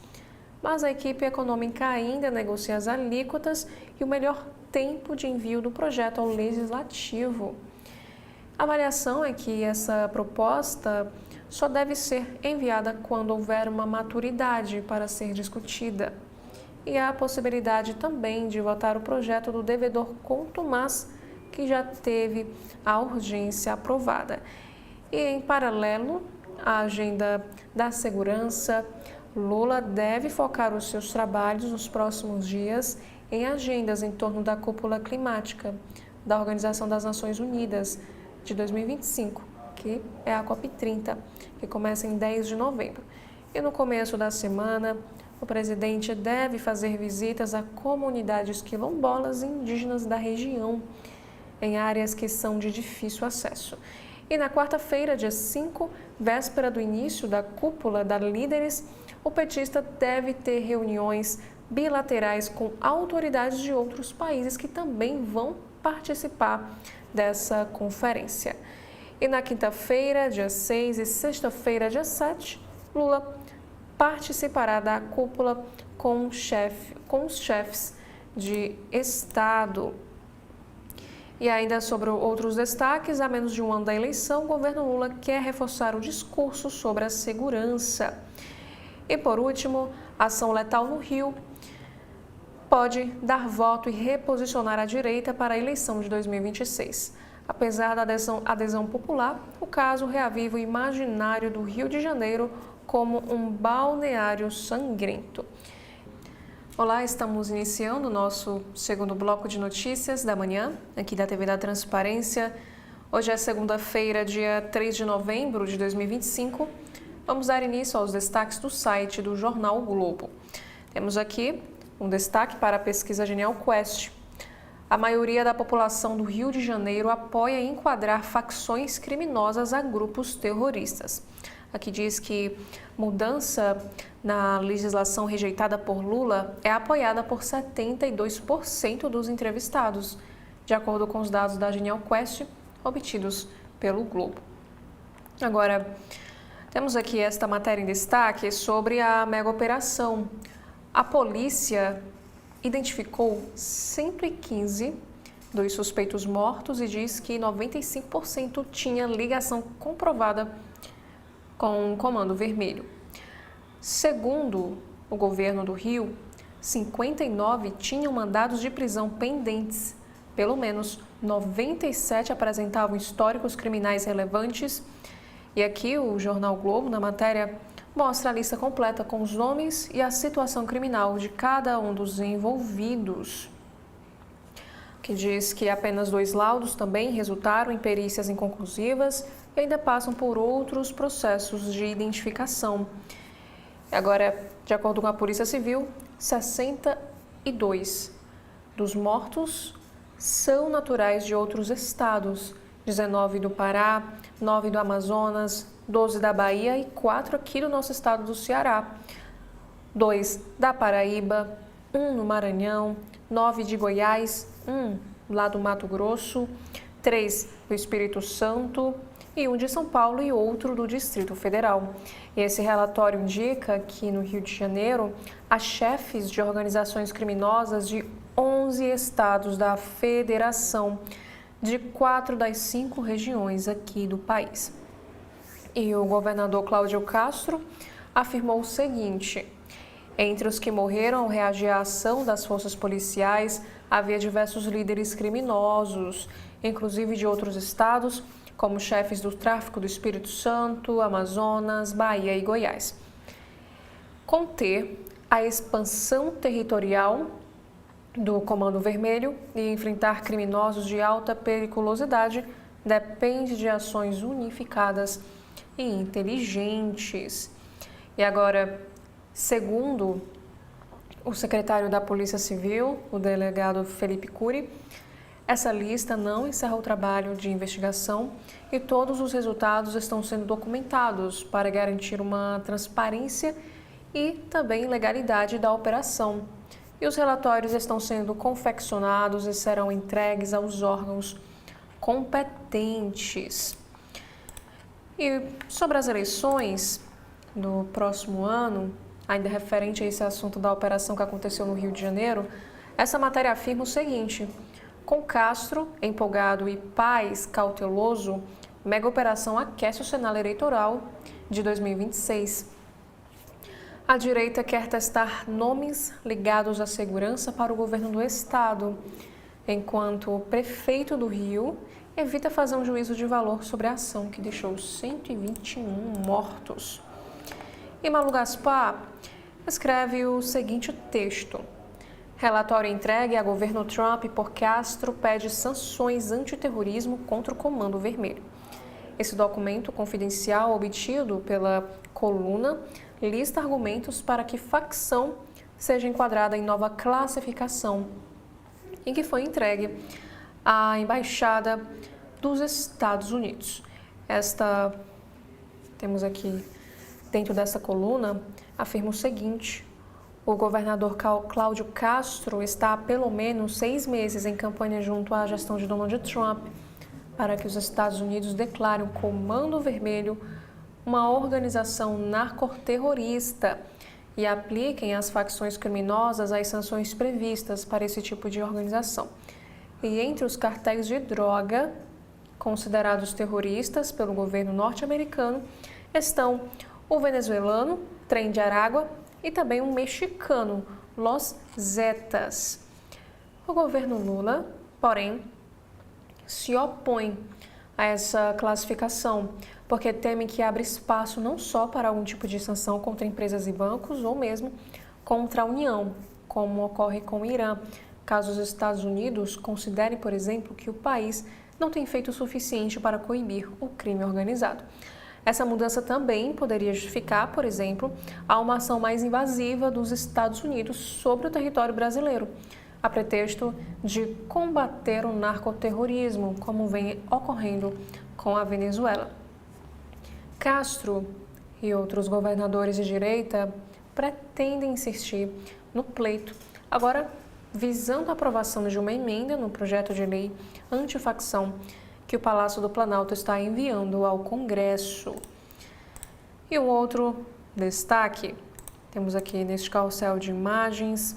Mas a equipe econômica ainda negocia as alíquotas e o melhor tempo de envio do projeto ao Legislativo. A avaliação é que essa proposta só deve ser enviada quando houver uma maturidade para ser discutida. E há a possibilidade também de votar o projeto do devedor contumaz, que já teve a urgência aprovada. E, em paralelo à agenda da segurança, Lula deve focar os seus trabalhos nos próximos dias em agendas em torno da cúpula climática da Organização das Nações Unidas de 2025, que é a COP30, que começa em 10 de novembro. E no começo da semana, o presidente deve fazer visitas a comunidades quilombolas e indígenas da região, em áreas que são de difícil acesso. E na quarta-feira, dia 5, véspera do início da cúpula da líderes, o petista deve ter reuniões bilaterais com autoridades de outros países que também vão participar dessa conferência. E na quinta-feira, dia 6 e sexta-feira, dia 7, Lula participará da cúpula com os chefes de Estado. E ainda sobre outros destaques, a menos de um ano da eleição, o governo Lula quer reforçar o discurso sobre a segurança. E por último, a ação letal no Rio pode dar voto e reposicionar a direita para a eleição de 2026. Apesar da adesão popular, o caso reaviva o imaginário do Rio de Janeiro como um balneário sangrento. Olá, estamos iniciando o nosso segundo bloco de notícias da manhã, aqui da TV da Transparência. Hoje é segunda-feira, dia 3 de novembro de 2025. Vamos dar início aos destaques do site do Jornal o Globo. Temos aqui um destaque para a pesquisa Genial Quest. A maioria da população do Rio de Janeiro apoia enquadrar facções criminosas a grupos terroristas. Aqui diz que mudança na legislação rejeitada por Lula é apoiada por 72% dos entrevistados, de acordo com os dados da Genial Quest obtidos pelo Globo. Agora, temos aqui esta matéria em destaque sobre a mega operação. A polícia identificou 115 dos suspeitos mortos e diz que 95% tinha ligação comprovada com o Comando Vermelho. Segundo o governo do Rio, 59 tinham mandados de prisão pendentes. Pelo menos 97 apresentavam históricos criminais relevantes. E aqui o Jornal Globo, na matéria, mostra a lista completa com os nomes e a situação criminal de cada um dos envolvidos, que diz que apenas 2 laudos também resultaram em perícias inconclusivas e ainda passam por outros processos de identificação. Agora, de acordo com a Polícia Civil, 62 dos mortos são naturais de outros estados, 19 do Pará, 9 do Amazonas, 12 da Bahia e 4 aqui do nosso estado do Ceará, 2 da Paraíba, 1 no Maranhão, 9 de Goiás, 1 lá do Mato Grosso, 3 do Espírito Santo e 1 de São Paulo e outro do Distrito Federal. E esse relatório indica que no Rio de Janeiro há chefes de organizações criminosas de 11 estados da federação, de 4 das 5 regiões aqui do país. E o governador Cláudio Castro afirmou o seguinte: entre os que morreram ao reagir à ação das forças policiais, havia diversos líderes criminosos, inclusive de outros estados, como chefes do tráfico do Espírito Santo, Amazonas, Bahia e Goiás. Conter a expansão territorial do Comando Vermelho e enfrentar criminosos de alta periculosidade depende de ações unificadas e inteligentes. E agora, segundo o secretário da Polícia Civil, o delegado Felipe Cury, essa lista não encerra o trabalho de investigação e todos os resultados estão sendo documentados para garantir uma transparência e também legalidade da operação. E os relatórios estão sendo confeccionados e serão entregues aos órgãos competentes. E sobre as eleições do próximo ano, ainda referente a esse assunto da operação que aconteceu no Rio de Janeiro, essa matéria afirma o seguinte: com Castro empolgado e Paes cauteloso, mega operação aquece o cenário eleitoral de 2026. A direita quer testar nomes ligados à segurança para o governo do estado, enquanto o prefeito do Rio evita fazer um juízo de valor sobre a ação que deixou 121 mortos. E Malu Gaspar escreve o seguinte texto: relatório entregue a governo Trump por Castro pede sanções antiterrorismo contra o Comando Vermelho. Esse documento confidencial obtido pela coluna lista argumentos para que facção seja enquadrada em nova classificação e que foi entregue à Embaixada dos Estados Unidos. Temos aqui, dentro dessa coluna, afirma o seguinte: o governador Cláudio Castro está há pelo menos 6 meses em campanha junto à gestão de Donald Trump para que os Estados Unidos declarem o Comando Vermelho uma organização narcoterrorista e apliquem às facções criminosas as sanções previstas para esse tipo de organização. E entre os cartéis de droga considerados terroristas pelo governo norte-americano estão o venezuelano Tren de Aragua e também o mexicano Los Zetas. O governo Lula, porém, se opõe a essa classificação, porque temem que abra espaço não só para algum tipo de sanção contra empresas e bancos, ou mesmo contra a União, como ocorre com o Irã, caso os Estados Unidos considerem, por exemplo, que o país não tem feito o suficiente para coibir o crime organizado. Essa mudança também poderia justificar, por exemplo, a uma ação mais invasiva dos Estados Unidos sobre o território brasileiro, a pretexto de combater o narcoterrorismo, como vem ocorrendo com a Venezuela. Castro e outros governadores de direita pretendem insistir no pleito, agora visando a aprovação de uma emenda no projeto de lei antifacção que o Palácio do Planalto está enviando ao Congresso. E um outro destaque, temos aqui neste carrossel de imagens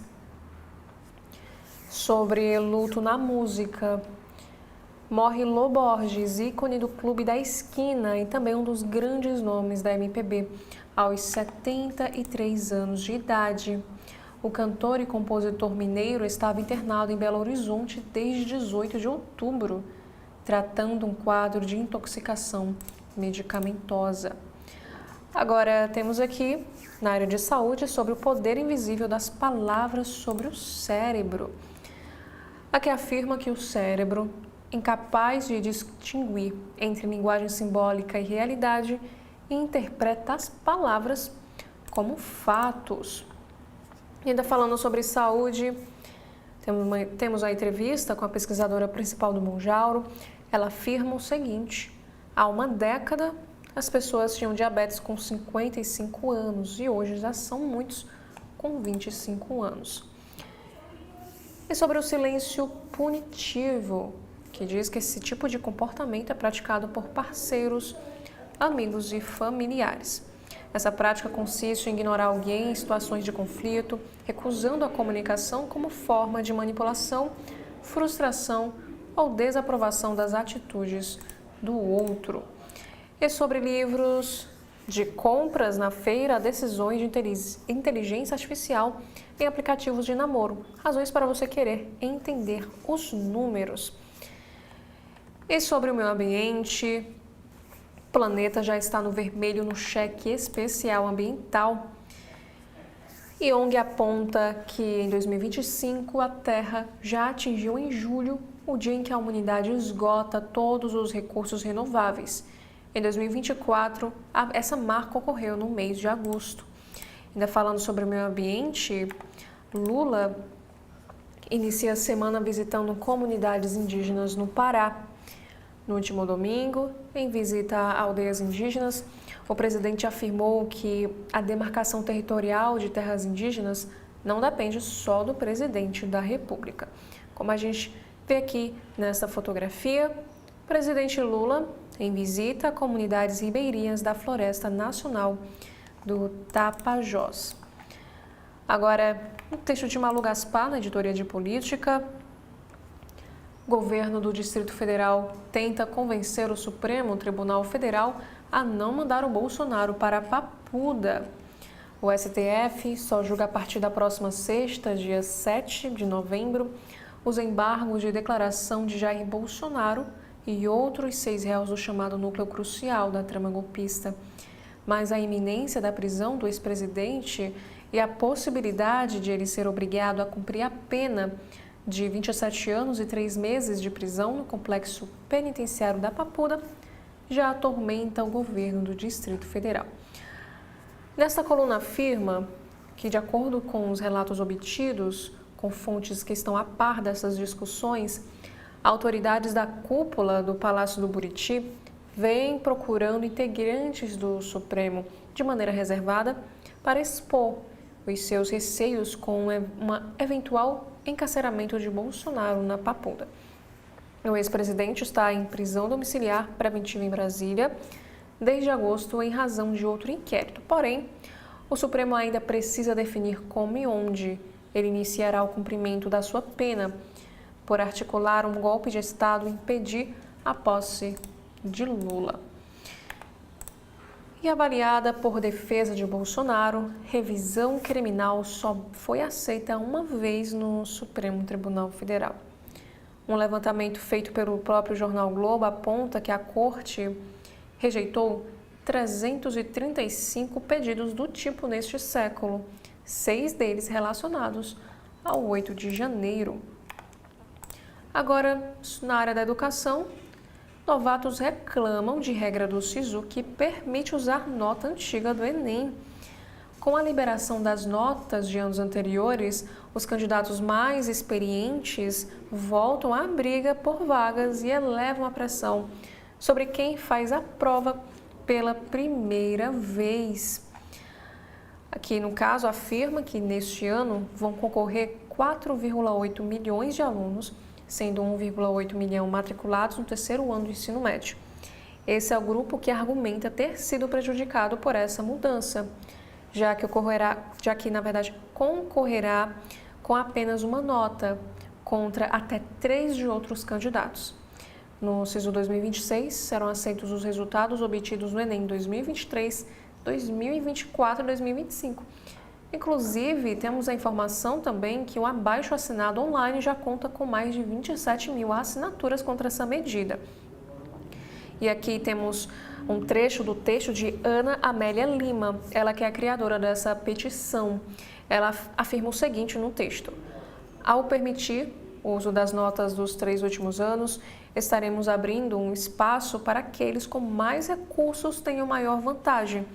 sobre luto na música. Morre Lô Borges, ícone do Clube da Esquina e também um dos grandes nomes da MPB, aos 73 anos de idade. O cantor e compositor mineiro estava internado em Belo Horizonte desde 18 de outubro, tratando um quadro de intoxicação medicamentosa. Agora, temos aqui, na área de saúde, sobre o poder invisível das palavras sobre o cérebro. Aqui afirma que o cérebro, incapaz de distinguir entre linguagem simbólica e realidade, interpreta as palavras como fatos. E ainda falando sobre saúde, temos a entrevista com a pesquisadora principal do Monjauro. Ela afirma o seguinte: há uma década as pessoas tinham diabetes com 55 anos e hoje já são muitos com 25 anos. E sobre o silêncio punitivo, que diz que esse tipo de comportamento é praticado por parceiros, amigos e familiares. Essa prática consiste em ignorar alguém em situações de conflito, recusando a comunicação como forma de manipulação, frustração ou desaprovação das atitudes do outro. E sobre livros de compras na feira, decisões de inteligência artificial em aplicativos de namoro. Razões para você querer entender os números. E sobre o meio ambiente, o planeta já está no vermelho no cheque especial ambiental. E ONG aponta que em 2025 a Terra já atingiu em julho o dia em que a humanidade esgota todos os recursos renováveis. Em 2024, essa marca ocorreu no mês de agosto. Ainda falando sobre o meio ambiente, Lula inicia a semana visitando comunidades indígenas no Pará. No último domingo, em visita a aldeias indígenas, o presidente afirmou que a demarcação territorial de terras indígenas não depende só do presidente da República. Como a gente vê aqui nessa fotografia, o presidente Lula em visita a comunidades ribeirinhas da Floresta Nacional do Tapajós. Agora, um texto de Malu Gaspar, na editoria de política. O governo do Distrito Federal tenta convencer o Supremo Tribunal Federal a não mandar o Bolsonaro para Papuda. O STF só julga a partir da próxima sexta, dia 7 de novembro, os embargos de declaração de Jair Bolsonaro e outros 6 réus do chamado núcleo crucial da trama golpista. Mas a iminência da prisão do ex-presidente e a possibilidade de ele ser obrigado a cumprir a pena de 27 anos e 3 meses de prisão no complexo penitenciário da Papuda já atormenta o governo do Distrito Federal. Nesta coluna afirma que, de acordo com os relatos obtidos com fontes que estão a par dessas discussões, autoridades da cúpula do Palácio do Buriti vêm procurando integrantes do Supremo de maneira reservada para expor os seus receios com um eventual encarceramento de Bolsonaro na Papuda. O ex-presidente está em prisão domiciliar preventiva em Brasília desde agosto em razão de outro inquérito. Porém, o Supremo ainda precisa definir como e onde ele iniciará o cumprimento da sua pena por articular um golpe de Estado e impedir a posse de Lula. E avaliada por defesa de Bolsonaro, revisão criminal só foi aceita uma vez no Supremo Tribunal Federal. Um levantamento feito pelo próprio jornal Globo aponta que a Corte rejeitou 335 pedidos do tipo neste século, 6 deles relacionados ao 8 de janeiro. Agora, na área da educação, novatos reclamam de regra do SISU que permite usar nota antiga do Enem. Com a liberação das notas de anos anteriores, os candidatos mais experientes voltam à briga por vagas e elevam a pressão sobre quem faz a prova pela primeira vez. Aqui, no caso, afirma que neste ano vão concorrer 4,8 milhões de alunos, sendo 1,8 milhão matriculados no terceiro ano do ensino médio. Esse é o grupo que argumenta ter sido prejudicado por essa mudança, já que na verdade concorrerá com apenas uma nota contra até 3 de outros candidatos. No SISU 2026 serão aceitos os resultados obtidos no Enem 2023, 2024 e 2025. Inclusive, temos a informação também que o abaixo-assinado online já conta com mais de 27 mil assinaturas contra essa medida. E aqui temos um trecho do texto de Ana Amélia Lima, ela que é a criadora dessa petição. Ela afirma o seguinte no texto: ao permitir o uso das notas dos 3 últimos anos, estaremos abrindo um espaço para aqueles com mais recursos tenham maior vantagem,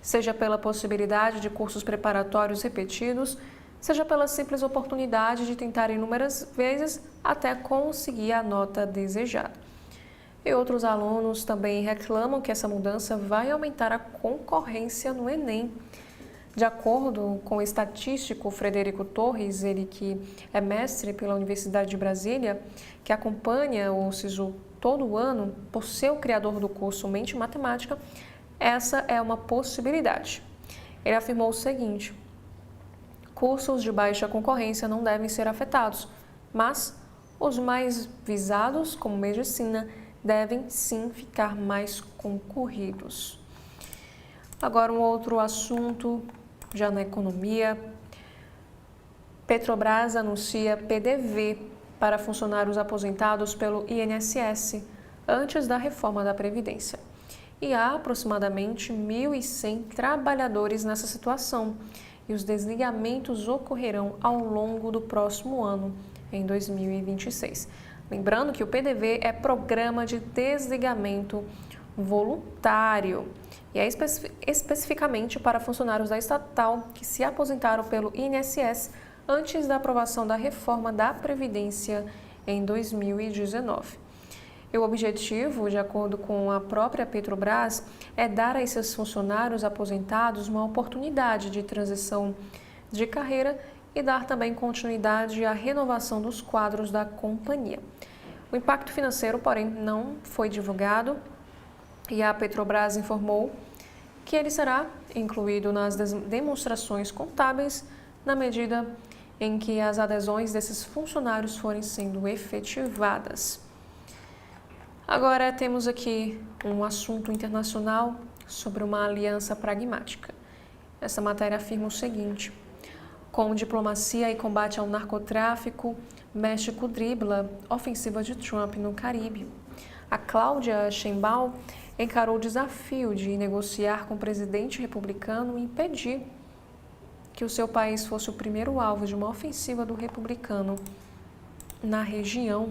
seja pela possibilidade de cursos preparatórios repetidos, seja pela simples oportunidade de tentar inúmeras vezes até conseguir a nota desejada. E outros alunos também reclamam que essa mudança vai aumentar a concorrência no Enem. De acordo com o estatístico Frederico Torres, ele que é mestre pela Universidade de Brasília, que acompanha o SISU todo ano, por ser o criador do curso Mente Matemática, essa é uma possibilidade. Ele afirmou o seguinte: cursos de baixa concorrência não devem ser afetados, mas os mais visados, como medicina, devem sim ficar mais concorridos. Agora, um outro assunto, já na economia. Petrobras anuncia PDV para funcionários aposentados pelo INSS antes da reforma da Previdência. E há aproximadamente 1.100 trabalhadores nessa situação, e os desligamentos ocorrerão ao longo do próximo ano, em 2026. Lembrando que o PDV é Programa de Desligamento Voluntário e é especificamente para funcionários da estatal que se aposentaram pelo INSS antes da aprovação da reforma da Previdência em 2019. E o objetivo, de acordo com a própria Petrobras, é dar a esses funcionários aposentados uma oportunidade de transição de carreira e dar também continuidade à renovação dos quadros da companhia. O impacto financeiro, porém, não foi divulgado e a Petrobras informou que ele será incluído nas demonstrações contábeis na medida em que as adesões desses funcionários forem sendo efetivadas. Agora temos aqui um assunto internacional sobre uma aliança pragmática. Essa matéria afirma o seguinte: com diplomacia e combate ao narcotráfico, México dribla ofensiva de Trump no Caribe. A Cláudia Sheinbaum encarou o desafio de negociar com o presidente republicano e impedir que o seu país fosse o primeiro alvo de uma ofensiva do republicano na região.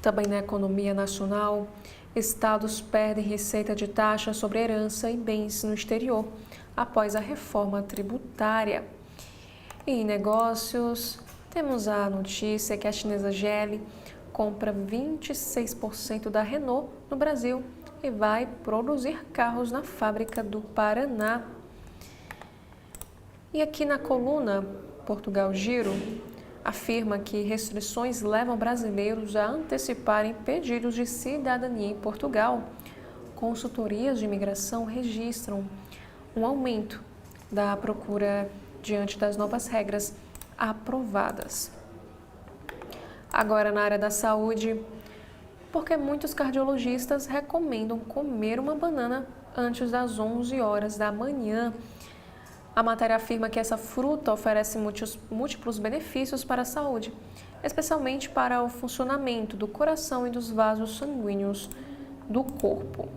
Também na economia nacional, estados perdem receita de taxa sobre herança e bens no exterior após a reforma tributária. E em negócios, temos a notícia que a chinesa Geely compra 26% da Renault no Brasil e vai produzir carros na fábrica do Paraná. E aqui na coluna Portugal Giro, afirma que restrições levam brasileiros a anteciparem pedidos de cidadania em Portugal. Consultorias de imigração registram um aumento da procura diante das novas regras aprovadas. Agora, na área da saúde, porque muitos cardiologistas recomendam comer uma banana antes das 11 horas da manhã. A matéria afirma que essa fruta oferece múltiplos benefícios para a saúde, especialmente para o funcionamento do coração e dos vasos sanguíneos do corpo.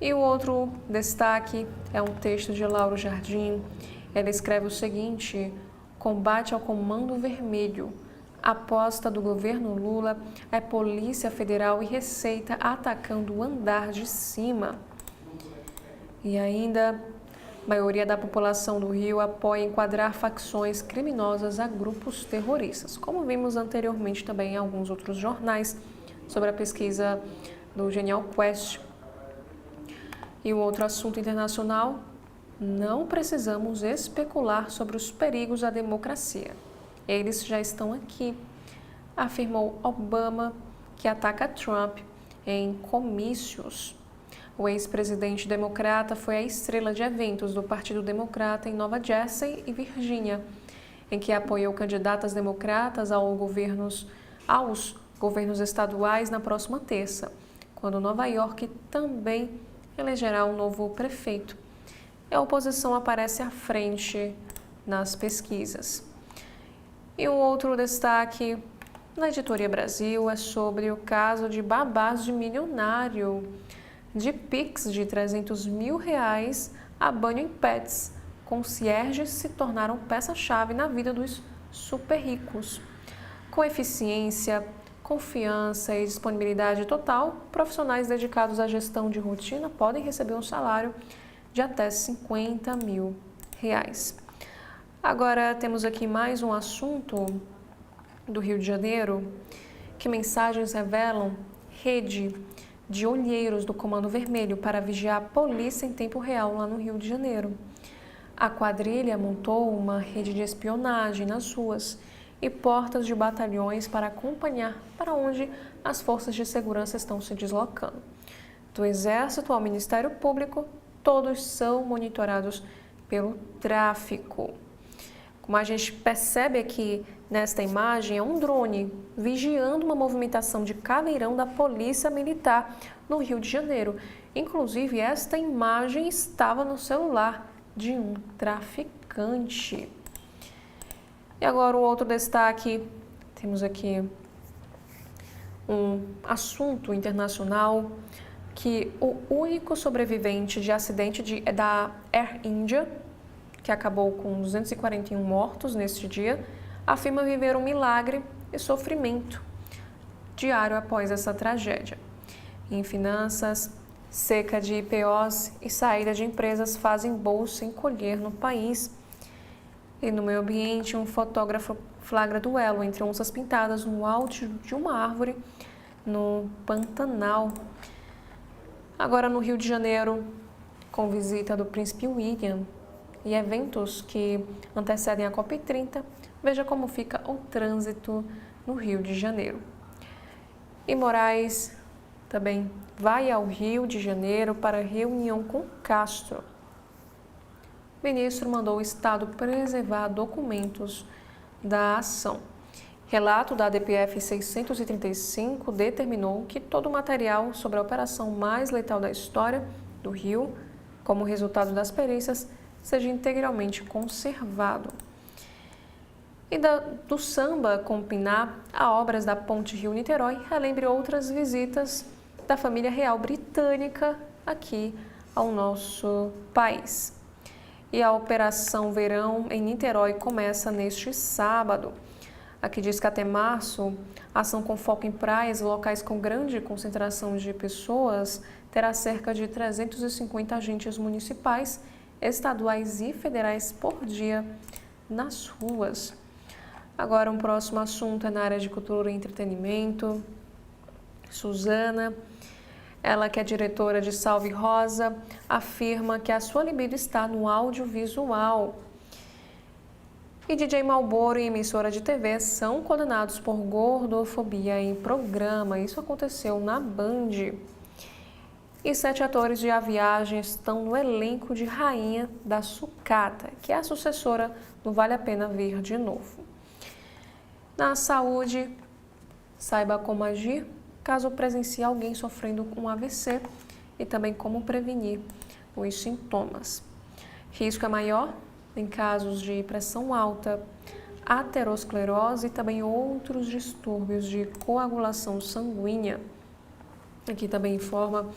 E o outro destaque é um texto de Lauro Jardim. Ela escreve o seguinte: combate ao Comando Vermelho. Aposta do governo Lula é Polícia Federal e Receita atacando o andar de cima. E ainda, a maioria da população do Rio apoia enquadrar facções criminosas a grupos terroristas, como vimos anteriormente também em alguns outros jornais sobre a pesquisa do Genial Quest. E o outro assunto internacional: não precisamos especular sobre os perigos à democracia. Eles já estão aqui, afirmou Obama, que ataca Trump em comícios. O ex-presidente democrata foi a estrela de eventos do Partido Democrata em Nova Jersey e Virgínia, em que apoiou candidatas democratas aos governos estaduais na próxima terça, quando Nova York também elegerá um novo prefeito. A oposição aparece à frente nas pesquisas. E um outro destaque na Editoria Brasil é sobre o caso de babás de milionário, de Pix de R$300 mil a banho em pets. Concierges se tornaram peça-chave na vida dos super ricos. Com eficiência, confiança e disponibilidade total, profissionais dedicados à gestão de rotina podem receber um salário de até R$50 mil. Agora temos aqui mais um assunto do Rio de Janeiro, que mensagens revelam rede de olheiros do Comando Vermelho para vigiar a polícia em tempo real lá no Rio de Janeiro. A quadrilha montou uma rede de espionagem nas ruas e portas de batalhões para acompanhar para onde as forças de segurança estão se deslocando. Do Exército ao Ministério Público, todos são monitorados pelo tráfico. Como a gente percebe aqui Nesta imagem é um drone vigiando uma movimentação de caveirão da Polícia Militar no Rio de Janeiro. Inclusive, esta imagem estava no celular de um traficante. E agora o outro destaque, temos aqui um assunto internacional que o único sobrevivente de acidente da Air India, que acabou com 241 mortos neste dia, afirma viver um milagre e sofrimento diário após essa tragédia. Em finanças, seca de IPOs e saída de empresas fazem bolsa encolher no país. E no meio ambiente, um fotógrafo flagra duelo entre onças pintadas no alto de uma árvore no Pantanal. Agora no Rio de Janeiro, com visita do Príncipe William e eventos que antecedem a COP30, veja como fica o trânsito no Rio de Janeiro. E Moraes também vai ao Rio de Janeiro para reunião com Castro. O ministro mandou o Estado preservar documentos da ação. Relato da ADPF 635 determinou que todo o material sobre a operação mais letal da história do Rio, como resultado das perícias, seja integralmente conservado. E do samba com Piná a obras da Ponte Rio-Niterói, relembre outras visitas da família real britânica aqui ao nosso país. E a Operação Verão em Niterói começa neste sábado. Aqui diz que até março, a ação com foco em praias e locais com grande concentração de pessoas terá cerca de 350 agentes municipais, estaduais e federais por dia nas ruas. Agora, um próximo assunto é na área de cultura e entretenimento. Suzana, ela que é diretora de Salve Rosa, afirma que a sua libido está no audiovisual. E DJ Malboro e emissora de TV são condenados por gordofobia em programa. Isso aconteceu na Band. E 7 atores de A Viagem estão no elenco de Rainha da Sucata, que é a sucessora do Vale a Pena Ver de Novo. Na saúde, saiba como agir caso presencie alguém sofrendo um AVC e também como prevenir os sintomas. Risco é maior em casos de pressão alta, aterosclerose e também outros distúrbios de coagulação sanguínea. Aqui também informa,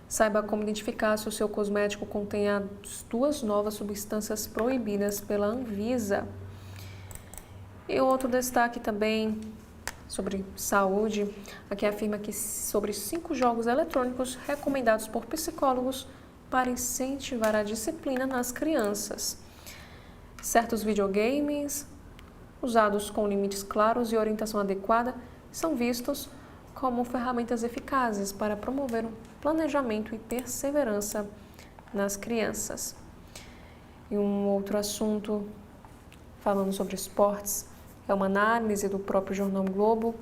saiba como identificar se o seu cosmético contém as 2 novas substâncias proibidas pela Anvisa. E outro destaque também sobre saúde, aqui afirma que sobre 5 jogos eletrônicos recomendados por psicólogos para incentivar a disciplina nas crianças. Certos videogames, usados com limites claros e orientação adequada, são vistos como ferramentas eficazes para promover o planejamento e perseverança nas crianças. E um outro assunto, falando sobre esportes, é uma análise do próprio jornal Globo.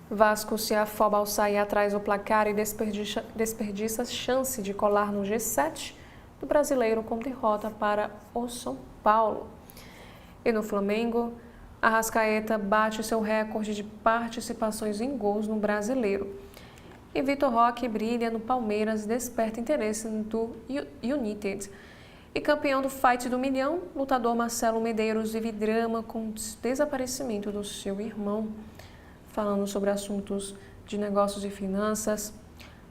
Vasco se afoba ao sair atrás do placar e desperdiça chance de colar no G7 do Brasileiro com derrota para o São Paulo. E no Flamengo, Arrascaeta bate seu recorde de participações em gols no Brasileiro. E Vitor Roque brilha no Palmeiras e desperta interesse do United. E campeão do Fight do Milhão, lutador Marcelo Medeiros vive drama com o desaparecimento do seu irmão. Falando sobre assuntos de negócios e finanças,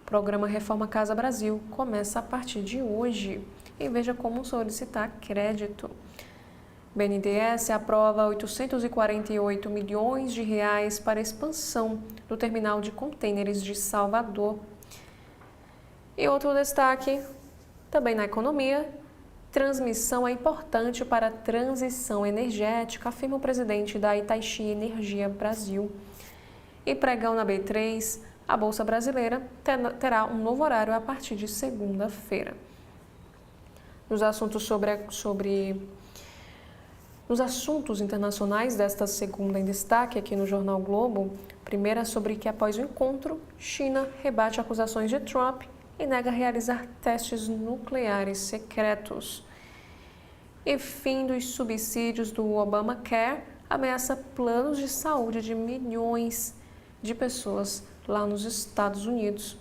o programa Reforma Casa Brasil começa a partir de hoje. E veja como solicitar crédito. BNDES aprova 848 milhões de reais para a expansão do terminal de contêineres de Salvador. E outro destaque, também na economia, transmissão é importante para a transição energética, afirma o presidente da Itaishi Energia Brasil. E pregão na B3, a Bolsa Brasileira terá um novo horário a partir de segunda-feira. Nos assuntos Nos assuntos internacionais desta segunda em destaque aqui no Jornal Globo, primeira sobre que após o encontro, China rebate acusações de Trump e nega realizar testes nucleares secretos. E fim dos subsídios do Obamacare, ameaça planos de saúde de milhões de pessoas lá nos Estados Unidos.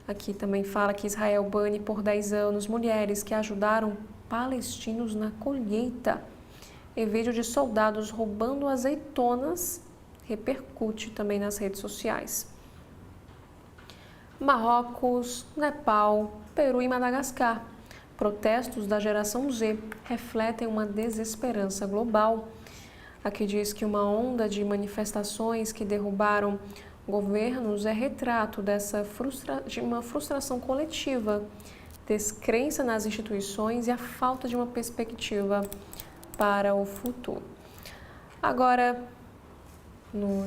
Aqui também fala que Israel bane por 10 anos mulheres que ajudaram palestinos na colheita. E vídeo de soldados roubando azeitonas repercute também nas redes sociais. Marrocos, Nepal, Peru e Madagascar. Protestos da geração Z refletem uma desesperança global. Aqui diz que uma onda de manifestações que derrubaram governos é retrato de uma frustração coletiva, descrença nas instituições e a falta de uma perspectiva para o futuro. Agora, no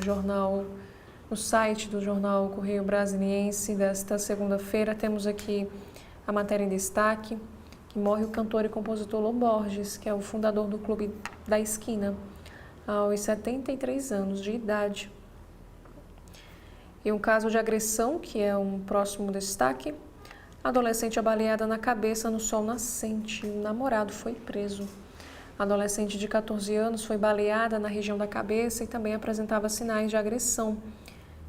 site do jornal Correio Brasiliense desta segunda-feira, temos aqui a matéria em destaque, que morre o cantor e compositor Lô Borges, que é o fundador do Clube da Esquina, aos 73 anos de idade. E um caso de agressão, que é um próximo destaque, adolescente baleada na cabeça no sol nascente, o namorado foi preso. A adolescente de 14 anos foi baleada na região da cabeça e também apresentava sinais de agressão.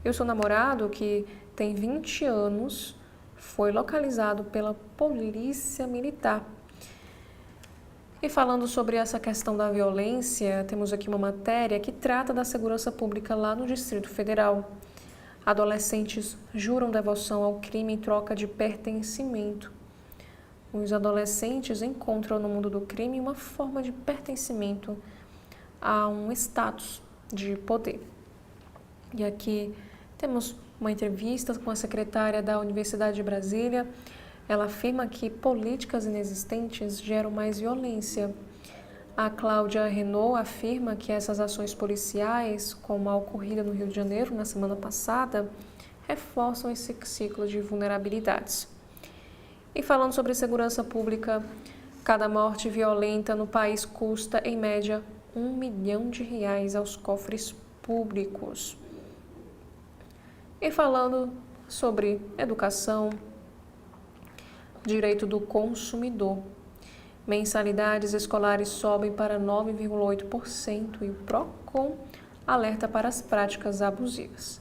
E o seu namorado, que tem 20 anos, foi localizado pela polícia militar. E falando sobre essa questão da violência, temos aqui uma matéria que trata da segurança pública lá no Distrito Federal. Adolescentes juram devoção ao crime em troca de pertencimento. Os adolescentes encontram no mundo do crime uma forma de pertencimento a um status de poder. E aqui temos uma entrevista com a secretária da Universidade de Brasília. Ela afirma que políticas inexistentes geram mais violência. A Cláudia Renault afirma que essas ações policiais, como a ocorrida no Rio de Janeiro na semana passada, reforçam esse ciclo de vulnerabilidades. E falando sobre segurança pública, cada morte violenta no país custa, em média, R$1 milhão aos cofres públicos. E falando sobre educação, direito do consumidor. Mensalidades escolares sobem para 9,8% e o PROCON alerta para as práticas abusivas.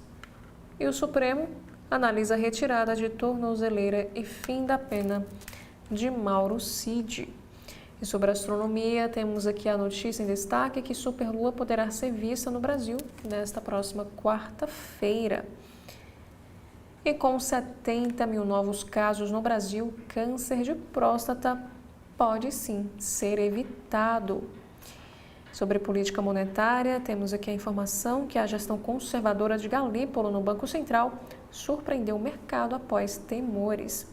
E o Supremo analisa a retirada de tornozeleira e fim da pena de Mauro Cid. E sobre astronomia, temos aqui a notícia em destaque que superlua poderá ser vista no Brasil nesta próxima quarta-feira. E com 70 mil novos casos no Brasil, câncer de próstata pode sim ser evitado. Sobre política monetária, temos aqui a informação que a gestão conservadora de Galípolo no Banco Central surpreendeu o mercado após temores.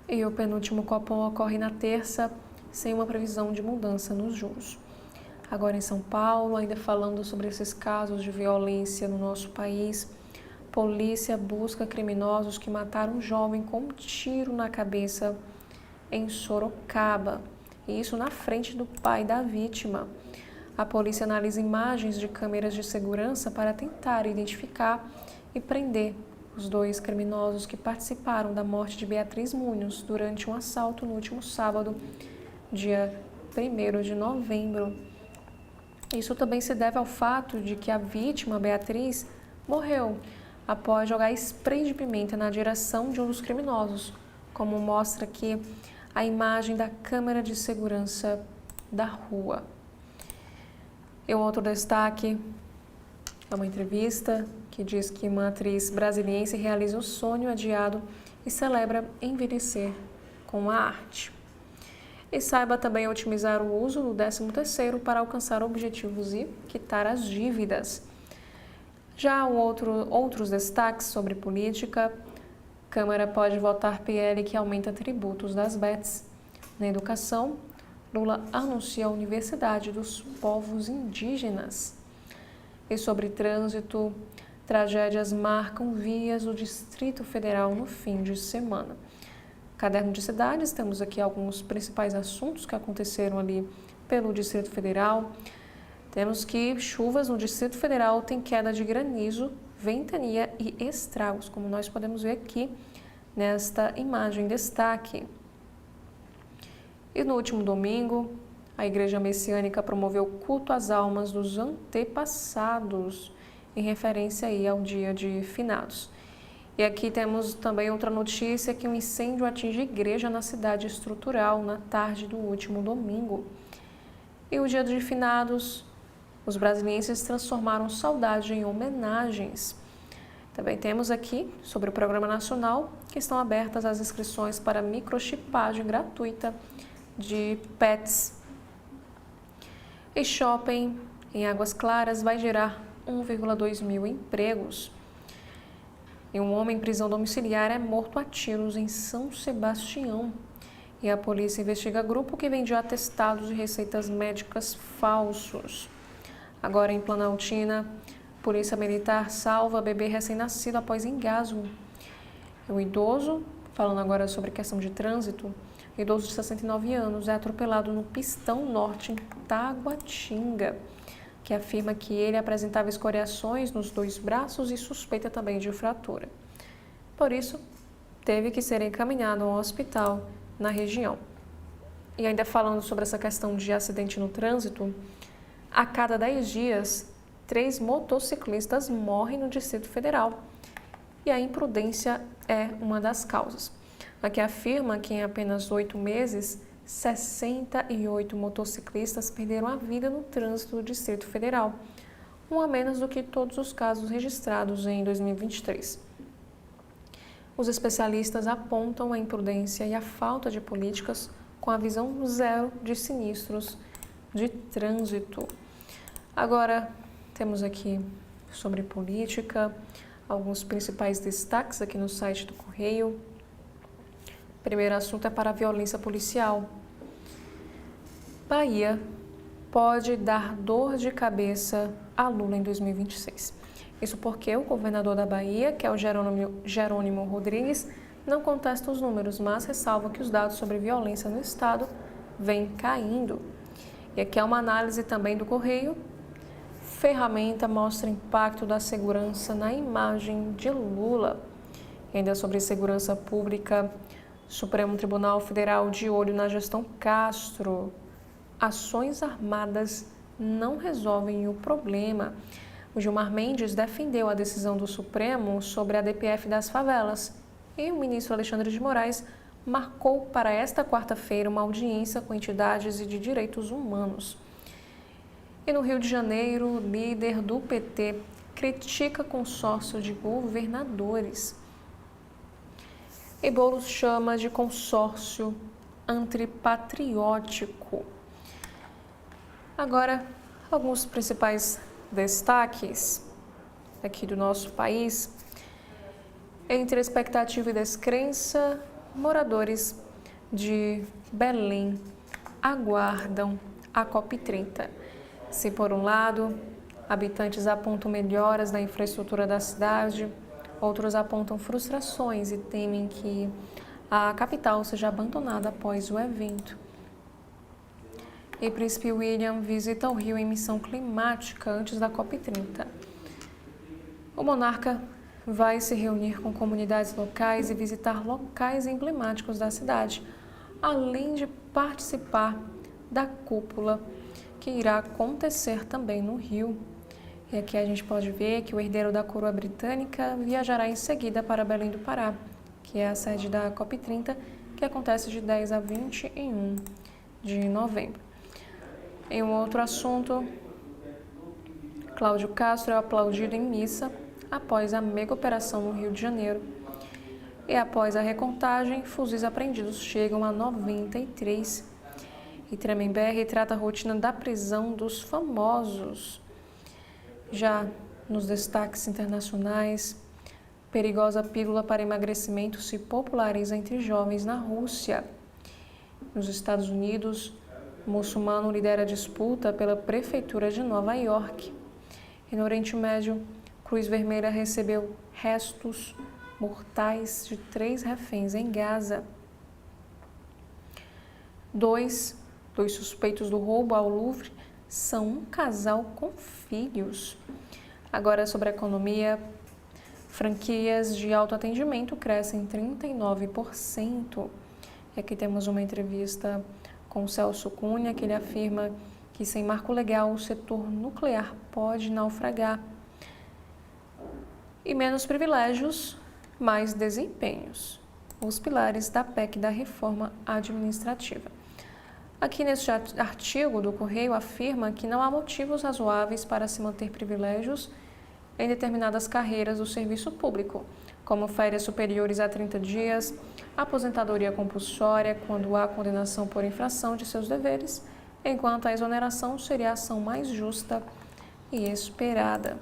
E o penúltimo Copom ocorre na terça, sem uma previsão de mudança nos juros. Agora em São Paulo, ainda falando sobre esses casos de violência no nosso país, polícia busca criminosos que mataram um jovem com um tiro na cabeça em Sorocaba. E isso na frente do pai da vítima. A polícia analisa imagens de câmeras de segurança para tentar identificar e prender os dois criminosos que participaram da morte de Beatriz Munhoz durante um assalto no último sábado, dia 1º de novembro. Isso também se deve ao fato de que a vítima, Beatriz, morreu após jogar spray de pimenta na direção de um dos criminosos, como mostra aqui a imagem da câmera de segurança da rua. E um outro destaque é uma entrevista que diz que uma atriz brasiliense realiza um sonho adiado e celebra envelhecer com a arte. E saiba também otimizar o uso do 13º para alcançar objetivos e quitar as dívidas. Já outros destaques sobre política, Câmara pode votar PL que aumenta tributos das bets. Na educação, Lula anuncia a Universidade dos Povos Indígenas. E sobre trânsito, tragédias marcam vias do Distrito Federal no fim de semana. Caderno de cidades, temos aqui alguns principais assuntos que aconteceram ali pelo Distrito Federal. Temos que chuvas no Distrito Federal têm queda de granizo, ventania e estragos, como nós podemos ver aqui nesta imagem em destaque. E no último domingo, A Igreja Messiânica promoveu culto às almas dos antepassados, em referência aí ao dia de finados. E aqui temos também outra notícia que um incêndio atinge igreja na cidade estrutural na tarde do último domingo. E o dia de finados, os brasilienses transformaram saudade em homenagens. Também temos aqui, sobre o Programa Nacional, que estão abertas as inscrições para microchipagem gratuita de pets. E shopping em Águas Claras vai gerar 1,2 mil empregos. E um homem em prisão domiciliar é morto a tiros em São Sebastião. E a polícia investiga grupo que vendia atestados de receitas médicas falsos. Agora em Planaltina, polícia militar salva bebê recém-nascido após engasgo. O idoso, falando agora sobre questão de trânsito, o idoso de 69 anos é atropelado no Pistão Norte, em Taguatinga, que afirma que ele apresentava escoriações nos 2 braços e suspeita também de fratura. Por isso, teve que ser encaminhado a um hospital na região. E ainda falando sobre essa questão de acidente no trânsito, a cada 10 dias, 3 motociclistas morrem no Distrito Federal. E a imprudência é uma das causas. Aqui afirma que em apenas 8 meses, 68 motociclistas perderam a vida no trânsito do Distrito Federal, um a menos do que todos os casos registrados em 2023. Os especialistas apontam a imprudência e a falta de políticas com a visão zero de sinistros de trânsito. Agora, temos aqui sobre política, alguns principais destaques aqui no site do Correio. O primeiro assunto é para a violência policial. Bahia pode dar dor de cabeça a Lula em 2026. Isso porque o governador da Bahia, que é o Jerônimo Rodrigues, não contesta os números, mas ressalva que os dados sobre violência no estado vêm caindo. E aqui é uma análise também do Correio. Ferramenta mostra impacto da segurança na imagem de Lula. E ainda sobre segurança pública, Supremo Tribunal Federal de olho na gestão Castro. Ações armadas não resolvem o problema. O Gilmar Mendes defendeu a decisão do Supremo sobre a DPF das favelas e o ministro Alexandre de Moraes marcou para esta quarta-feira uma audiência com entidades de direitos humanos. E no Rio de Janeiro, o líder do PT critica consórcio de governadores. E Boulos chama de consórcio antipatriótico. Agora, alguns principais destaques aqui do nosso país. Entre expectativa e descrença, moradores de Belém aguardam a COP30. Se, por um lado, habitantes apontam melhoras na infraestrutura da cidade, outros apontam frustrações e temem que a capital seja abandonada após o evento. E Príncipe William visita o Rio em missão climática antes da COP30. O monarca vai se reunir com comunidades locais e visitar locais emblemáticos da cidade, além de participar da cúpula que irá acontecer também no Rio. E aqui a gente pode ver que o herdeiro da coroa britânica viajará em seguida para Belém do Pará, que é a sede da COP30, que acontece de 10 a 21 de novembro. Em um outro assunto, Cláudio Castro é aplaudido em missa após a mega operação no Rio de Janeiro. E após a recontagem, fuzis apreendidos chegam a 93. E Tremembé trata a rotina da prisão dos famosos. Já nos destaques internacionais, perigosa pílula para emagrecimento se populariza entre jovens na Rússia. Nos Estados Unidos, muçulmano lidera a disputa pela prefeitura de Nova York. E no Oriente Médio, Cruz Vermelha recebeu restos mortais de 3 reféns em Gaza. Dois suspeitos do roubo ao Louvre são um casal com filhos. Agora sobre a economia, franquias de autoatendimento crescem 39%. E aqui temos uma entrevista com Celso Cunha, que ele afirma que sem marco legal o setor nuclear pode naufragar. E menos privilégios, mais desempenhos. Os pilares da PEC da reforma administrativa. Aqui neste artigo do Correio afirma que não há motivos razoáveis para se manter privilégios em determinadas carreiras do serviço público, como férias superiores a 30 dias, aposentadoria compulsória quando há condenação por infração de seus deveres, enquanto a exoneração seria a ação mais justa e esperada.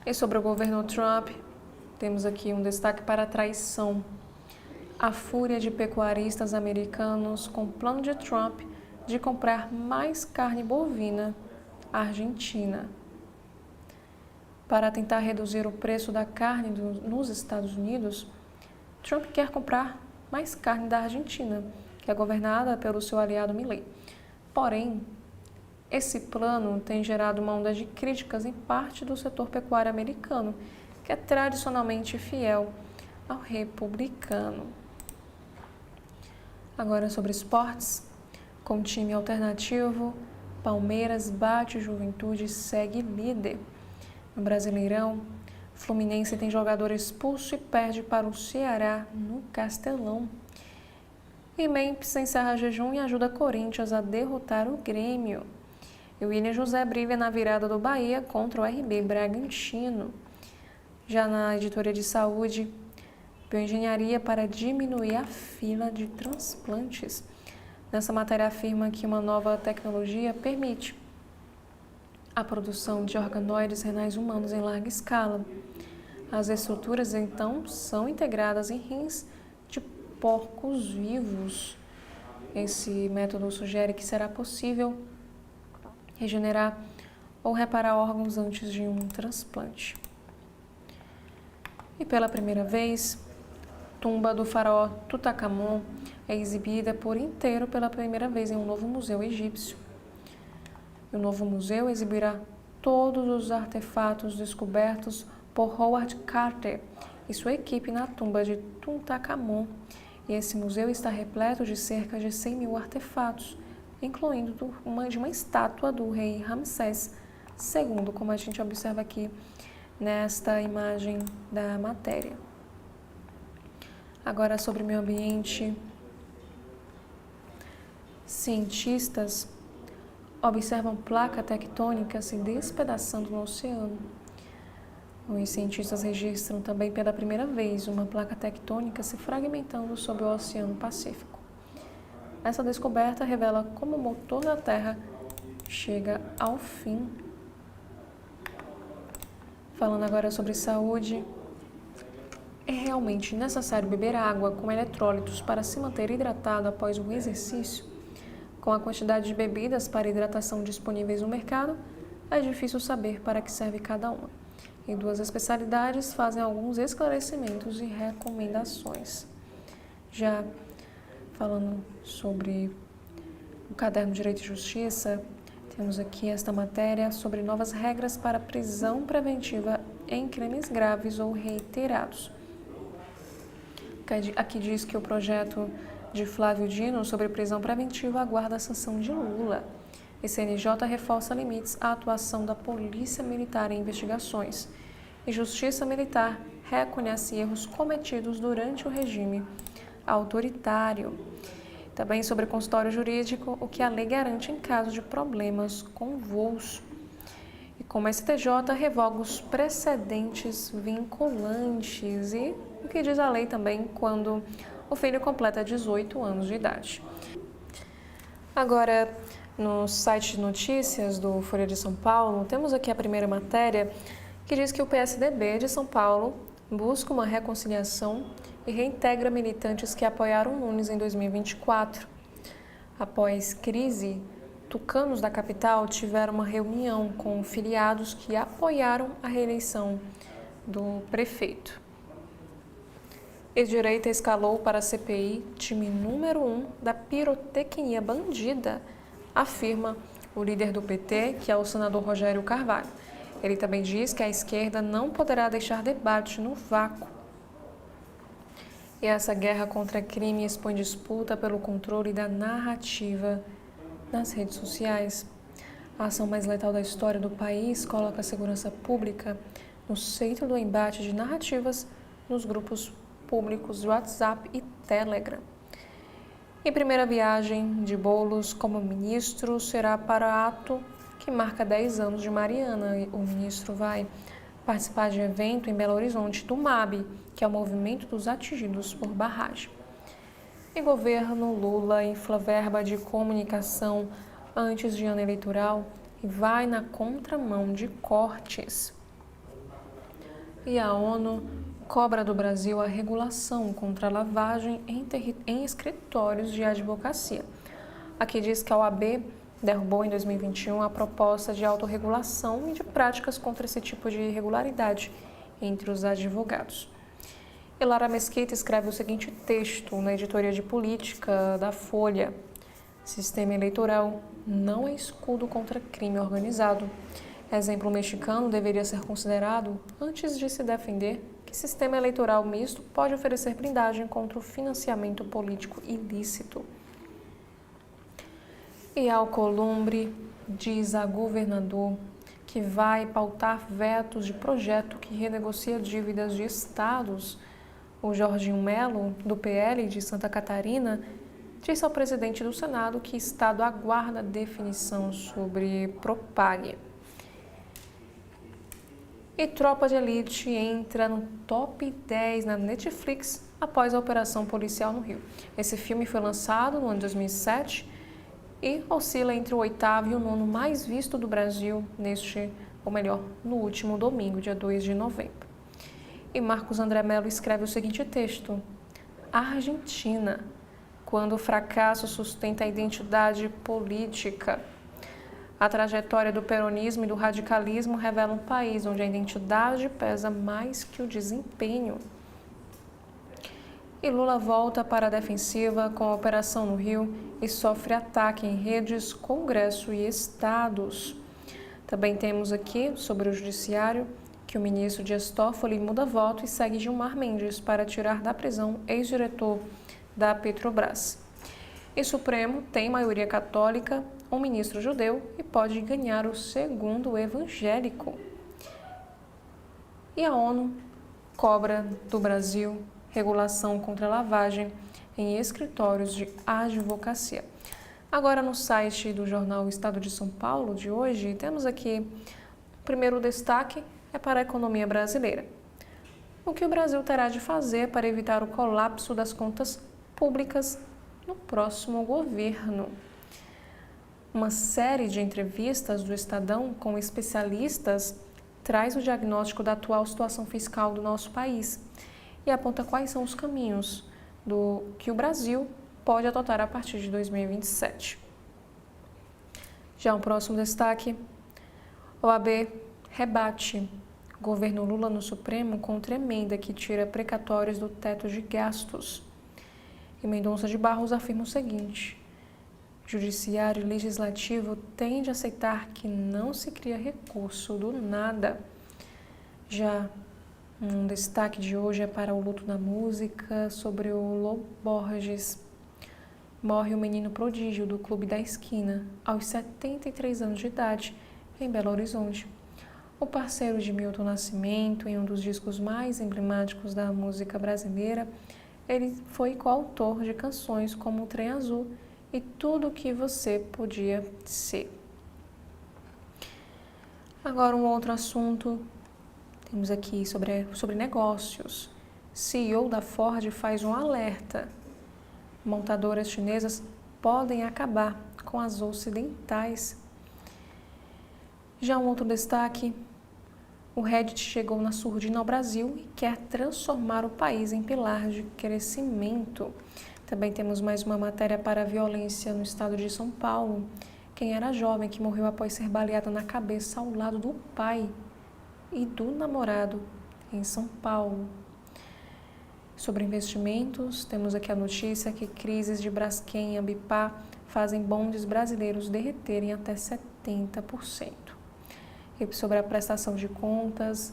E sobre o governo Trump, temos aqui um destaque para a traição. A fúria de pecuaristas americanos com o plano de Trump de comprar mais carne bovina argentina. Para tentar reduzir o preço da carne nos Estados Unidos, Trump quer comprar mais carne da Argentina, que é governada pelo seu aliado Milei. Porém, esse plano tem gerado uma onda de críticas em parte do setor pecuário americano, que é tradicionalmente fiel ao republicano. Agora sobre esportes, com time alternativo, Palmeiras bate Juventude e segue líder. No Brasileirão, Fluminense tem jogador expulso e perde para o Ceará no Castelão. E Memphis encerra jejum e ajuda Corinthians a derrotar o Grêmio. E o William José brilha na virada do Bahia contra o RB Bragantino. Já na editoria de saúde, bioengenharia para diminuir a fila de transplantes. Nessa matéria afirma que uma nova tecnologia permite a produção de organoides renais humanos em larga escala. As estruturas, então, são integradas em rins de porcos vivos. Esse método sugere que será possível regenerar ou reparar órgãos antes de um transplante. E pela primeira vez, tumba do faraó Tutankhamon é exibida por inteiro pela primeira vez em um novo museu egípcio. O novo museu exibirá todos os artefatos descobertos por Howard Carter e sua equipe na tumba de Tutankhamon. E esse museu está repleto de cerca de 100 mil artefatos, incluindo uma estátua do rei Ramsés II, como a gente observa aqui nesta imagem da matéria. Agora sobre meio ambiente. Cientistas observam placa tectônica se despedaçando no oceano. Os cientistas registram também pela primeira vez uma placa tectônica se fragmentando sobre o Oceano Pacífico. Essa descoberta revela como o motor da Terra chega ao fim. Falando agora sobre saúde, é realmente necessário beber água com eletrólitos para se manter hidratado após o exercício? Com a quantidade de bebidas para hidratação disponíveis no mercado, é difícil saber para que serve cada uma. E duas especialidades fazem alguns esclarecimentos e recomendações. Já falando sobre o caderno Direito e Justiça, temos aqui esta matéria sobre novas regras para prisão preventiva em crimes graves ou reiterados. Aqui diz que o projeto de Flávio Dino sobre prisão preventiva aguarda a sanção de Lula. E CNJ reforça limites à atuação da Polícia Militar em investigações. E Justiça Militar reconhece erros cometidos durante o regime autoritário. Também sobre consultório jurídico, o que a lei garante em caso de problemas com voos. E como a STJ revoga os precedentes vinculantes. E o que diz a lei também quando o filho completa 18 anos de idade. Agora, no site de notícias do Folha de São Paulo, temos aqui a primeira matéria que diz que o PSDB de São Paulo busca uma reconciliação e reintegra militantes que apoiaram Nunes em 2024. Após crise, tucanos da capital tiveram uma reunião com filiados que apoiaram a reeleição do prefeito. E direita escalou para a CPI time número 1 da pirotecnia bandida, afirma o líder do PT, que é o senador Rogério Carvalho. Ele também diz que a esquerda não poderá deixar debate no vácuo. E essa guerra contra crime expõe disputa pelo controle da narrativa nas redes sociais. A ação mais letal da história do país coloca a segurança pública no centro do embate de narrativas nos grupos públicos de WhatsApp e Telegram. Em primeira viagem de Boulos como ministro será para ato que marca 10 anos de Mariana. O ministro vai participar de evento em Belo Horizonte do MAB, que é o Movimento dos Atingidos por Barragem. E governo Lula infla verba de comunicação antes de ano eleitoral e vai na contramão de cortes. E a ONU cobra do Brasil a regulação contra a lavagem em escritórios de advocacia. Aqui diz que a OAB derrubou em 2021 a proposta de autorregulação e de práticas contra esse tipo de irregularidade entre os advogados. E Lara Mesquita escreve o seguinte texto na editoria de política da Folha: sistema eleitoral não é escudo contra crime organizado. Exemplo mexicano deveria ser considerado antes de se defender que sistema eleitoral misto pode oferecer blindagem contra o financiamento político ilícito. E Alcolumbre diz a governador que vai pautar vetos de projeto que renegocia dívidas de estados. O Jorginho Melo, do PL de Santa Catarina, disse ao presidente do Senado que o estado aguarda definição sobre Propag. E Tropa de Elite entra no top 10 na Netflix após a operação policial no Rio. Esse filme foi lançado no ano de 2007 e oscila entre o 8º e o 9º mais visto do Brasil no último domingo, dia 2 de novembro. E Marcos André Mello escreve o seguinte texto: Argentina, quando o fracasso sustenta a identidade política. A trajetória do peronismo e do radicalismo revela um país onde a identidade pesa mais que o desempenho. E Lula volta para a defensiva com a operação no Rio e sofre ataque em redes, Congresso e estados. Também temos aqui, sobre o judiciário, que o ministro Dias Toffoli muda voto e segue Gilmar Mendes para tirar da prisão ex-diretor da Petrobras. E Supremo tem maioria católica, um ministro judeu e pode ganhar o segundo evangélico. E a ONU cobra do Brasil regulação contra a lavagem em escritórios de advocacia. Agora, no site do jornal Estado de São Paulo de hoje, temos aqui o primeiro destaque é para a economia brasileira. O que o Brasil terá de fazer para evitar o colapso das contas públicas no próximo governo? Uma série de entrevistas do Estadão com especialistas traz o diagnóstico da atual situação fiscal do nosso país e aponta quais são os caminhos que o Brasil pode adotar a partir de 2027. Já um próximo destaque: OAB rebate governo Lula no Supremo contra emenda que tira precatórios do teto de gastos. E Mendonça de Barros afirma o seguinte: Judiciário e Legislativo têm de aceitar que não se cria recurso do nada. Já um destaque de hoje é para o luto na música sobre o Lô Borges. Morre o menino prodígio do Clube da Esquina, aos 73 anos de idade, em Belo Horizonte. O parceiro de Milton Nascimento, em um dos discos mais emblemáticos da música brasileira, ele foi coautor de canções como O Trem Azul e Tudo o que Você Podia Ser. Agora um outro assunto, temos aqui sobre negócios. CEO da Ford faz um alerta: montadoras chinesas podem acabar com as ocidentais. Já um outro destaque: o Reddit chegou na surdina ao Brasil e quer transformar o país em pilar de crescimento. Também temos mais uma matéria para a violência no estado de São Paulo. Quem era jovem que morreu após ser baleada na cabeça ao lado do pai e do namorado em São Paulo. Sobre investimentos, temos aqui a notícia que crises de Braskem e Ambipar fazem bondes brasileiros derreterem até 70%. E sobre a prestação de contas,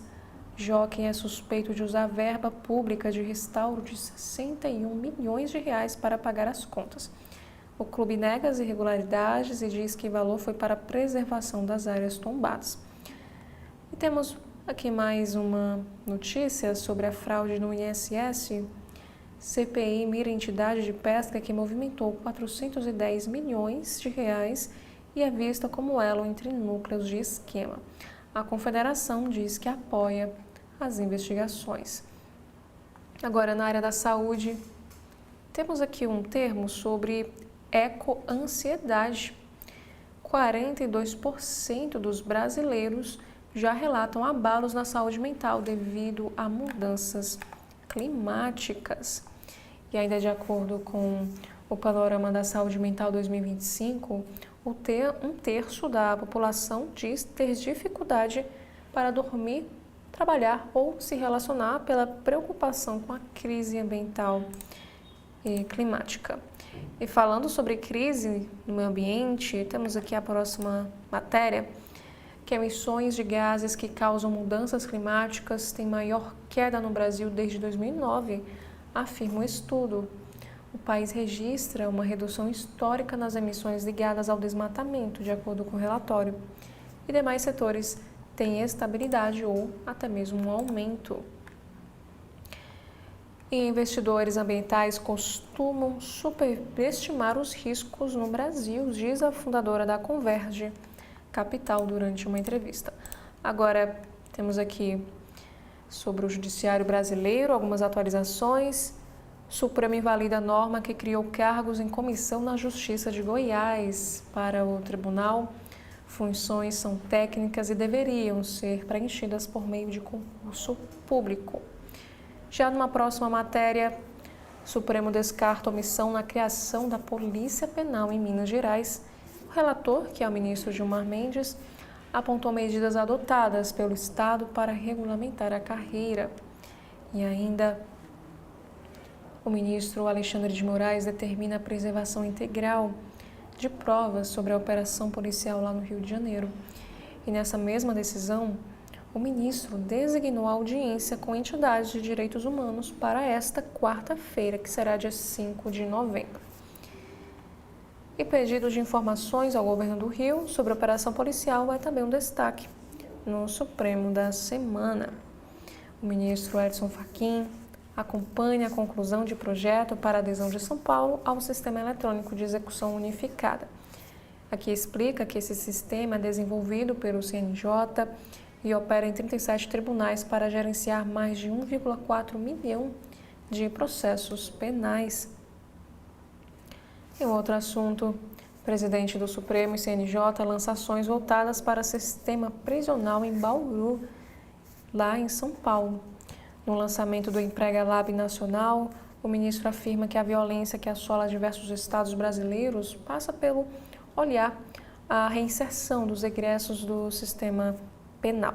Jockey é suspeito de usar verba pública de restauro de 61 milhões de reais para pagar as contas. O clube nega as irregularidades e diz que o valor foi para a preservação das áreas tombadas. E temos aqui mais uma notícia sobre a fraude no INSS. CPI mira entidade de pesca que movimentou 410 milhões de reais e é vista como elo entre núcleos de esquema. A Confederação diz que apoia as investigações. Agora, na área da saúde, temos aqui um termo sobre ecoansiedade. 42% dos brasileiros já relatam abalos na saúde mental devido a mudanças climáticas. E ainda de acordo com o Panorama da Saúde Mental 2025, um terço da população diz ter dificuldade para dormir, trabalhar ou se relacionar pela preocupação com a crise ambiental e climática. E falando sobre crise no meio ambiente, temos aqui a próxima matéria, que emissões de gases que causam mudanças climáticas têm maior queda no Brasil desde 2009, afirma o estudo. O país registra uma redução histórica nas emissões ligadas ao desmatamento, de acordo com o relatório, e demais setores têm estabilidade ou até mesmo um aumento. E investidores ambientais costumam superestimar os riscos no Brasil, diz a fundadora da Converge Capital durante uma entrevista. Agora, temos aqui sobre o Judiciário Brasileiro algumas atualizações. Supremo invalida a norma que criou cargos em comissão na Justiça de Goiás. Para o tribunal, funções são técnicas e deveriam ser preenchidas por meio de concurso público. Já numa próxima matéria, Supremo descarta omissão na criação da Polícia Penal em Minas Gerais. O relator, que é o ministro Gilmar Mendes, apontou medidas adotadas pelo Estado para regulamentar a carreira. E ainda, o ministro Alexandre de Moraes determina a preservação integral de provas sobre a operação policial lá no Rio de Janeiro. E nessa mesma decisão, o ministro designou a audiência com entidades de direitos humanos para esta quarta-feira, que será dia 5 de novembro. E pedido de informações ao governo do Rio sobre a operação policial é também um destaque no Supremo da semana. O ministro Edson Fachin acompanha a conclusão de projeto para a adesão de São Paulo ao Sistema Eletrônico de Execução Unificada. Aqui explica que esse sistema é desenvolvido pelo CNJ e opera em 37 tribunais para gerenciar mais de 1,4 milhão de processos penais. E outro assunto, o presidente do Supremo e CNJ lança ações voltadas para o sistema prisional em Bauru, lá em São Paulo. No lançamento do Emprega Lab Nacional, o ministro afirma que a violência que assola diversos estados brasileiros passa pelo olhar a reinserção dos egressos do sistema penal.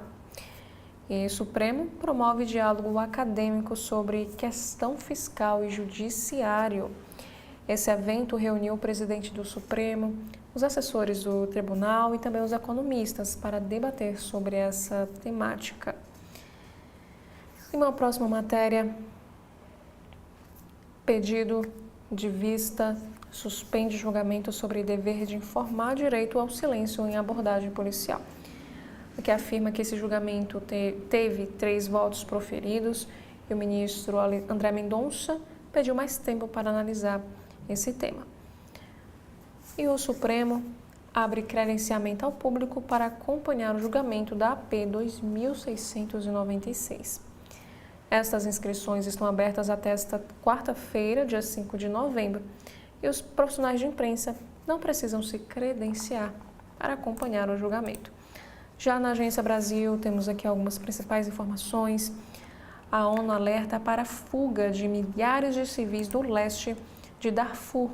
E o Supremo promove diálogo acadêmico sobre questão fiscal e judiciário. Esse evento reuniu o presidente do Supremo, os assessores do tribunal e também os economistas para debater sobre essa temática. Em uma próxima matéria, pedido de vista suspende julgamento sobre dever de informar direito ao silêncio em abordagem policial. Que afirma que esse julgamento teve 3 votos proferidos e o ministro André Mendonça pediu mais tempo para analisar esse tema. E o Supremo abre credenciamento ao público para acompanhar o julgamento da AP 2696. Estas inscrições estão abertas até esta quarta-feira, dia 5 de novembro, e os profissionais de imprensa não precisam se credenciar para acompanhar o julgamento. Já na Agência Brasil, temos aqui algumas principais informações. A ONU alerta para a fuga de milhares de civis do leste de Darfur.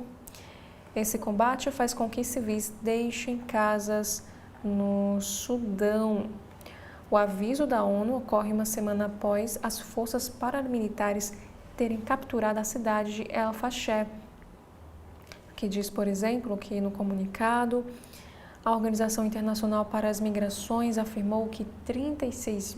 Esse combate faz com que civis deixem casas no Sudão. O aviso da ONU ocorre uma semana após as forças paramilitares terem capturado a cidade de El Fasher, que diz, por exemplo, que no comunicado, a Organização Internacional para as Migrações afirmou que 36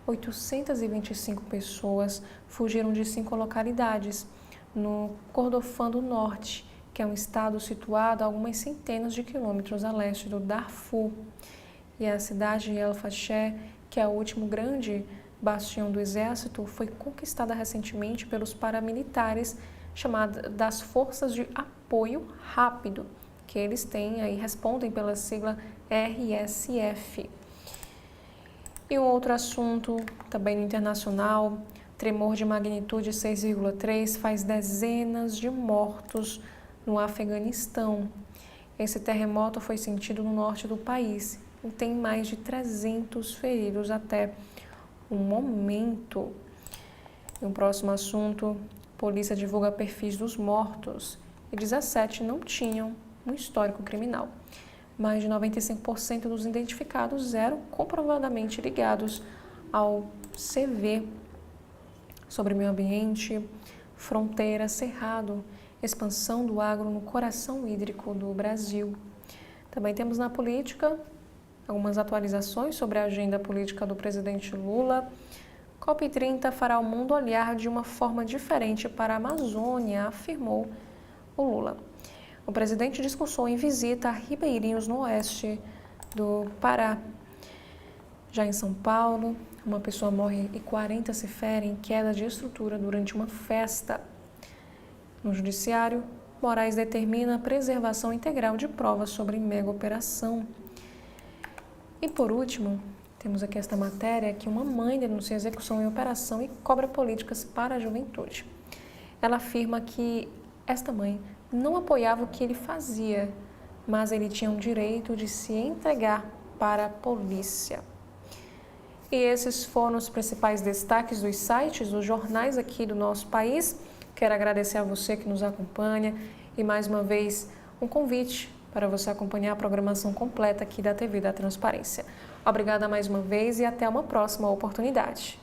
825 pessoas fugiram de 5 localidades no Kordofã do Norte, que é um estado situado a algumas centenas de quilômetros a leste do Darfur. E a cidade de El Fasher, que é o último grande bastião do exército, foi conquistada recentemente pelos paramilitares chamadas das Forças de Apoio Rápido, que eles têm aí, respondem pela sigla RSF. E um outro assunto, também no internacional, tremor de magnitude 6,3 faz dezenas de mortos no Afeganistão. Esse terremoto foi sentido no norte do país e tem mais de 300 feridos até o momento. E um próximo assunto, polícia divulga perfis dos mortos e 17 não tinham um histórico criminal. Mais de 95% dos identificados eram comprovadamente ligados ao CV. Sobre meio ambiente, fronteira, cerrado, expansão do agro no coração hídrico do Brasil. Também temos na política algumas atualizações sobre a agenda política do presidente Lula. COP30 fará o mundo olhar de uma forma diferente para a Amazônia, afirmou o Lula. O presidente discursou em visita a ribeirinhos no oeste do Pará. Já em São Paulo, uma pessoa morre e 40 se ferem em queda de estrutura durante uma festa. No judiciário, Moraes determina a preservação integral de provas sobre mega operação. E por último, temos aqui esta matéria que uma mãe denuncia execução em operação e cobra políticas para a juventude. Ela afirma que esta mãe não apoiava o que ele fazia, mas ele tinha o direito de se entregar para a polícia. E esses foram os principais destaques dos sites, dos jornais aqui do nosso país. Quero agradecer a você que nos acompanha e mais uma vez um convite para você acompanhar a programação completa aqui da TV da Transparência. Obrigada mais uma vez e até uma próxima oportunidade.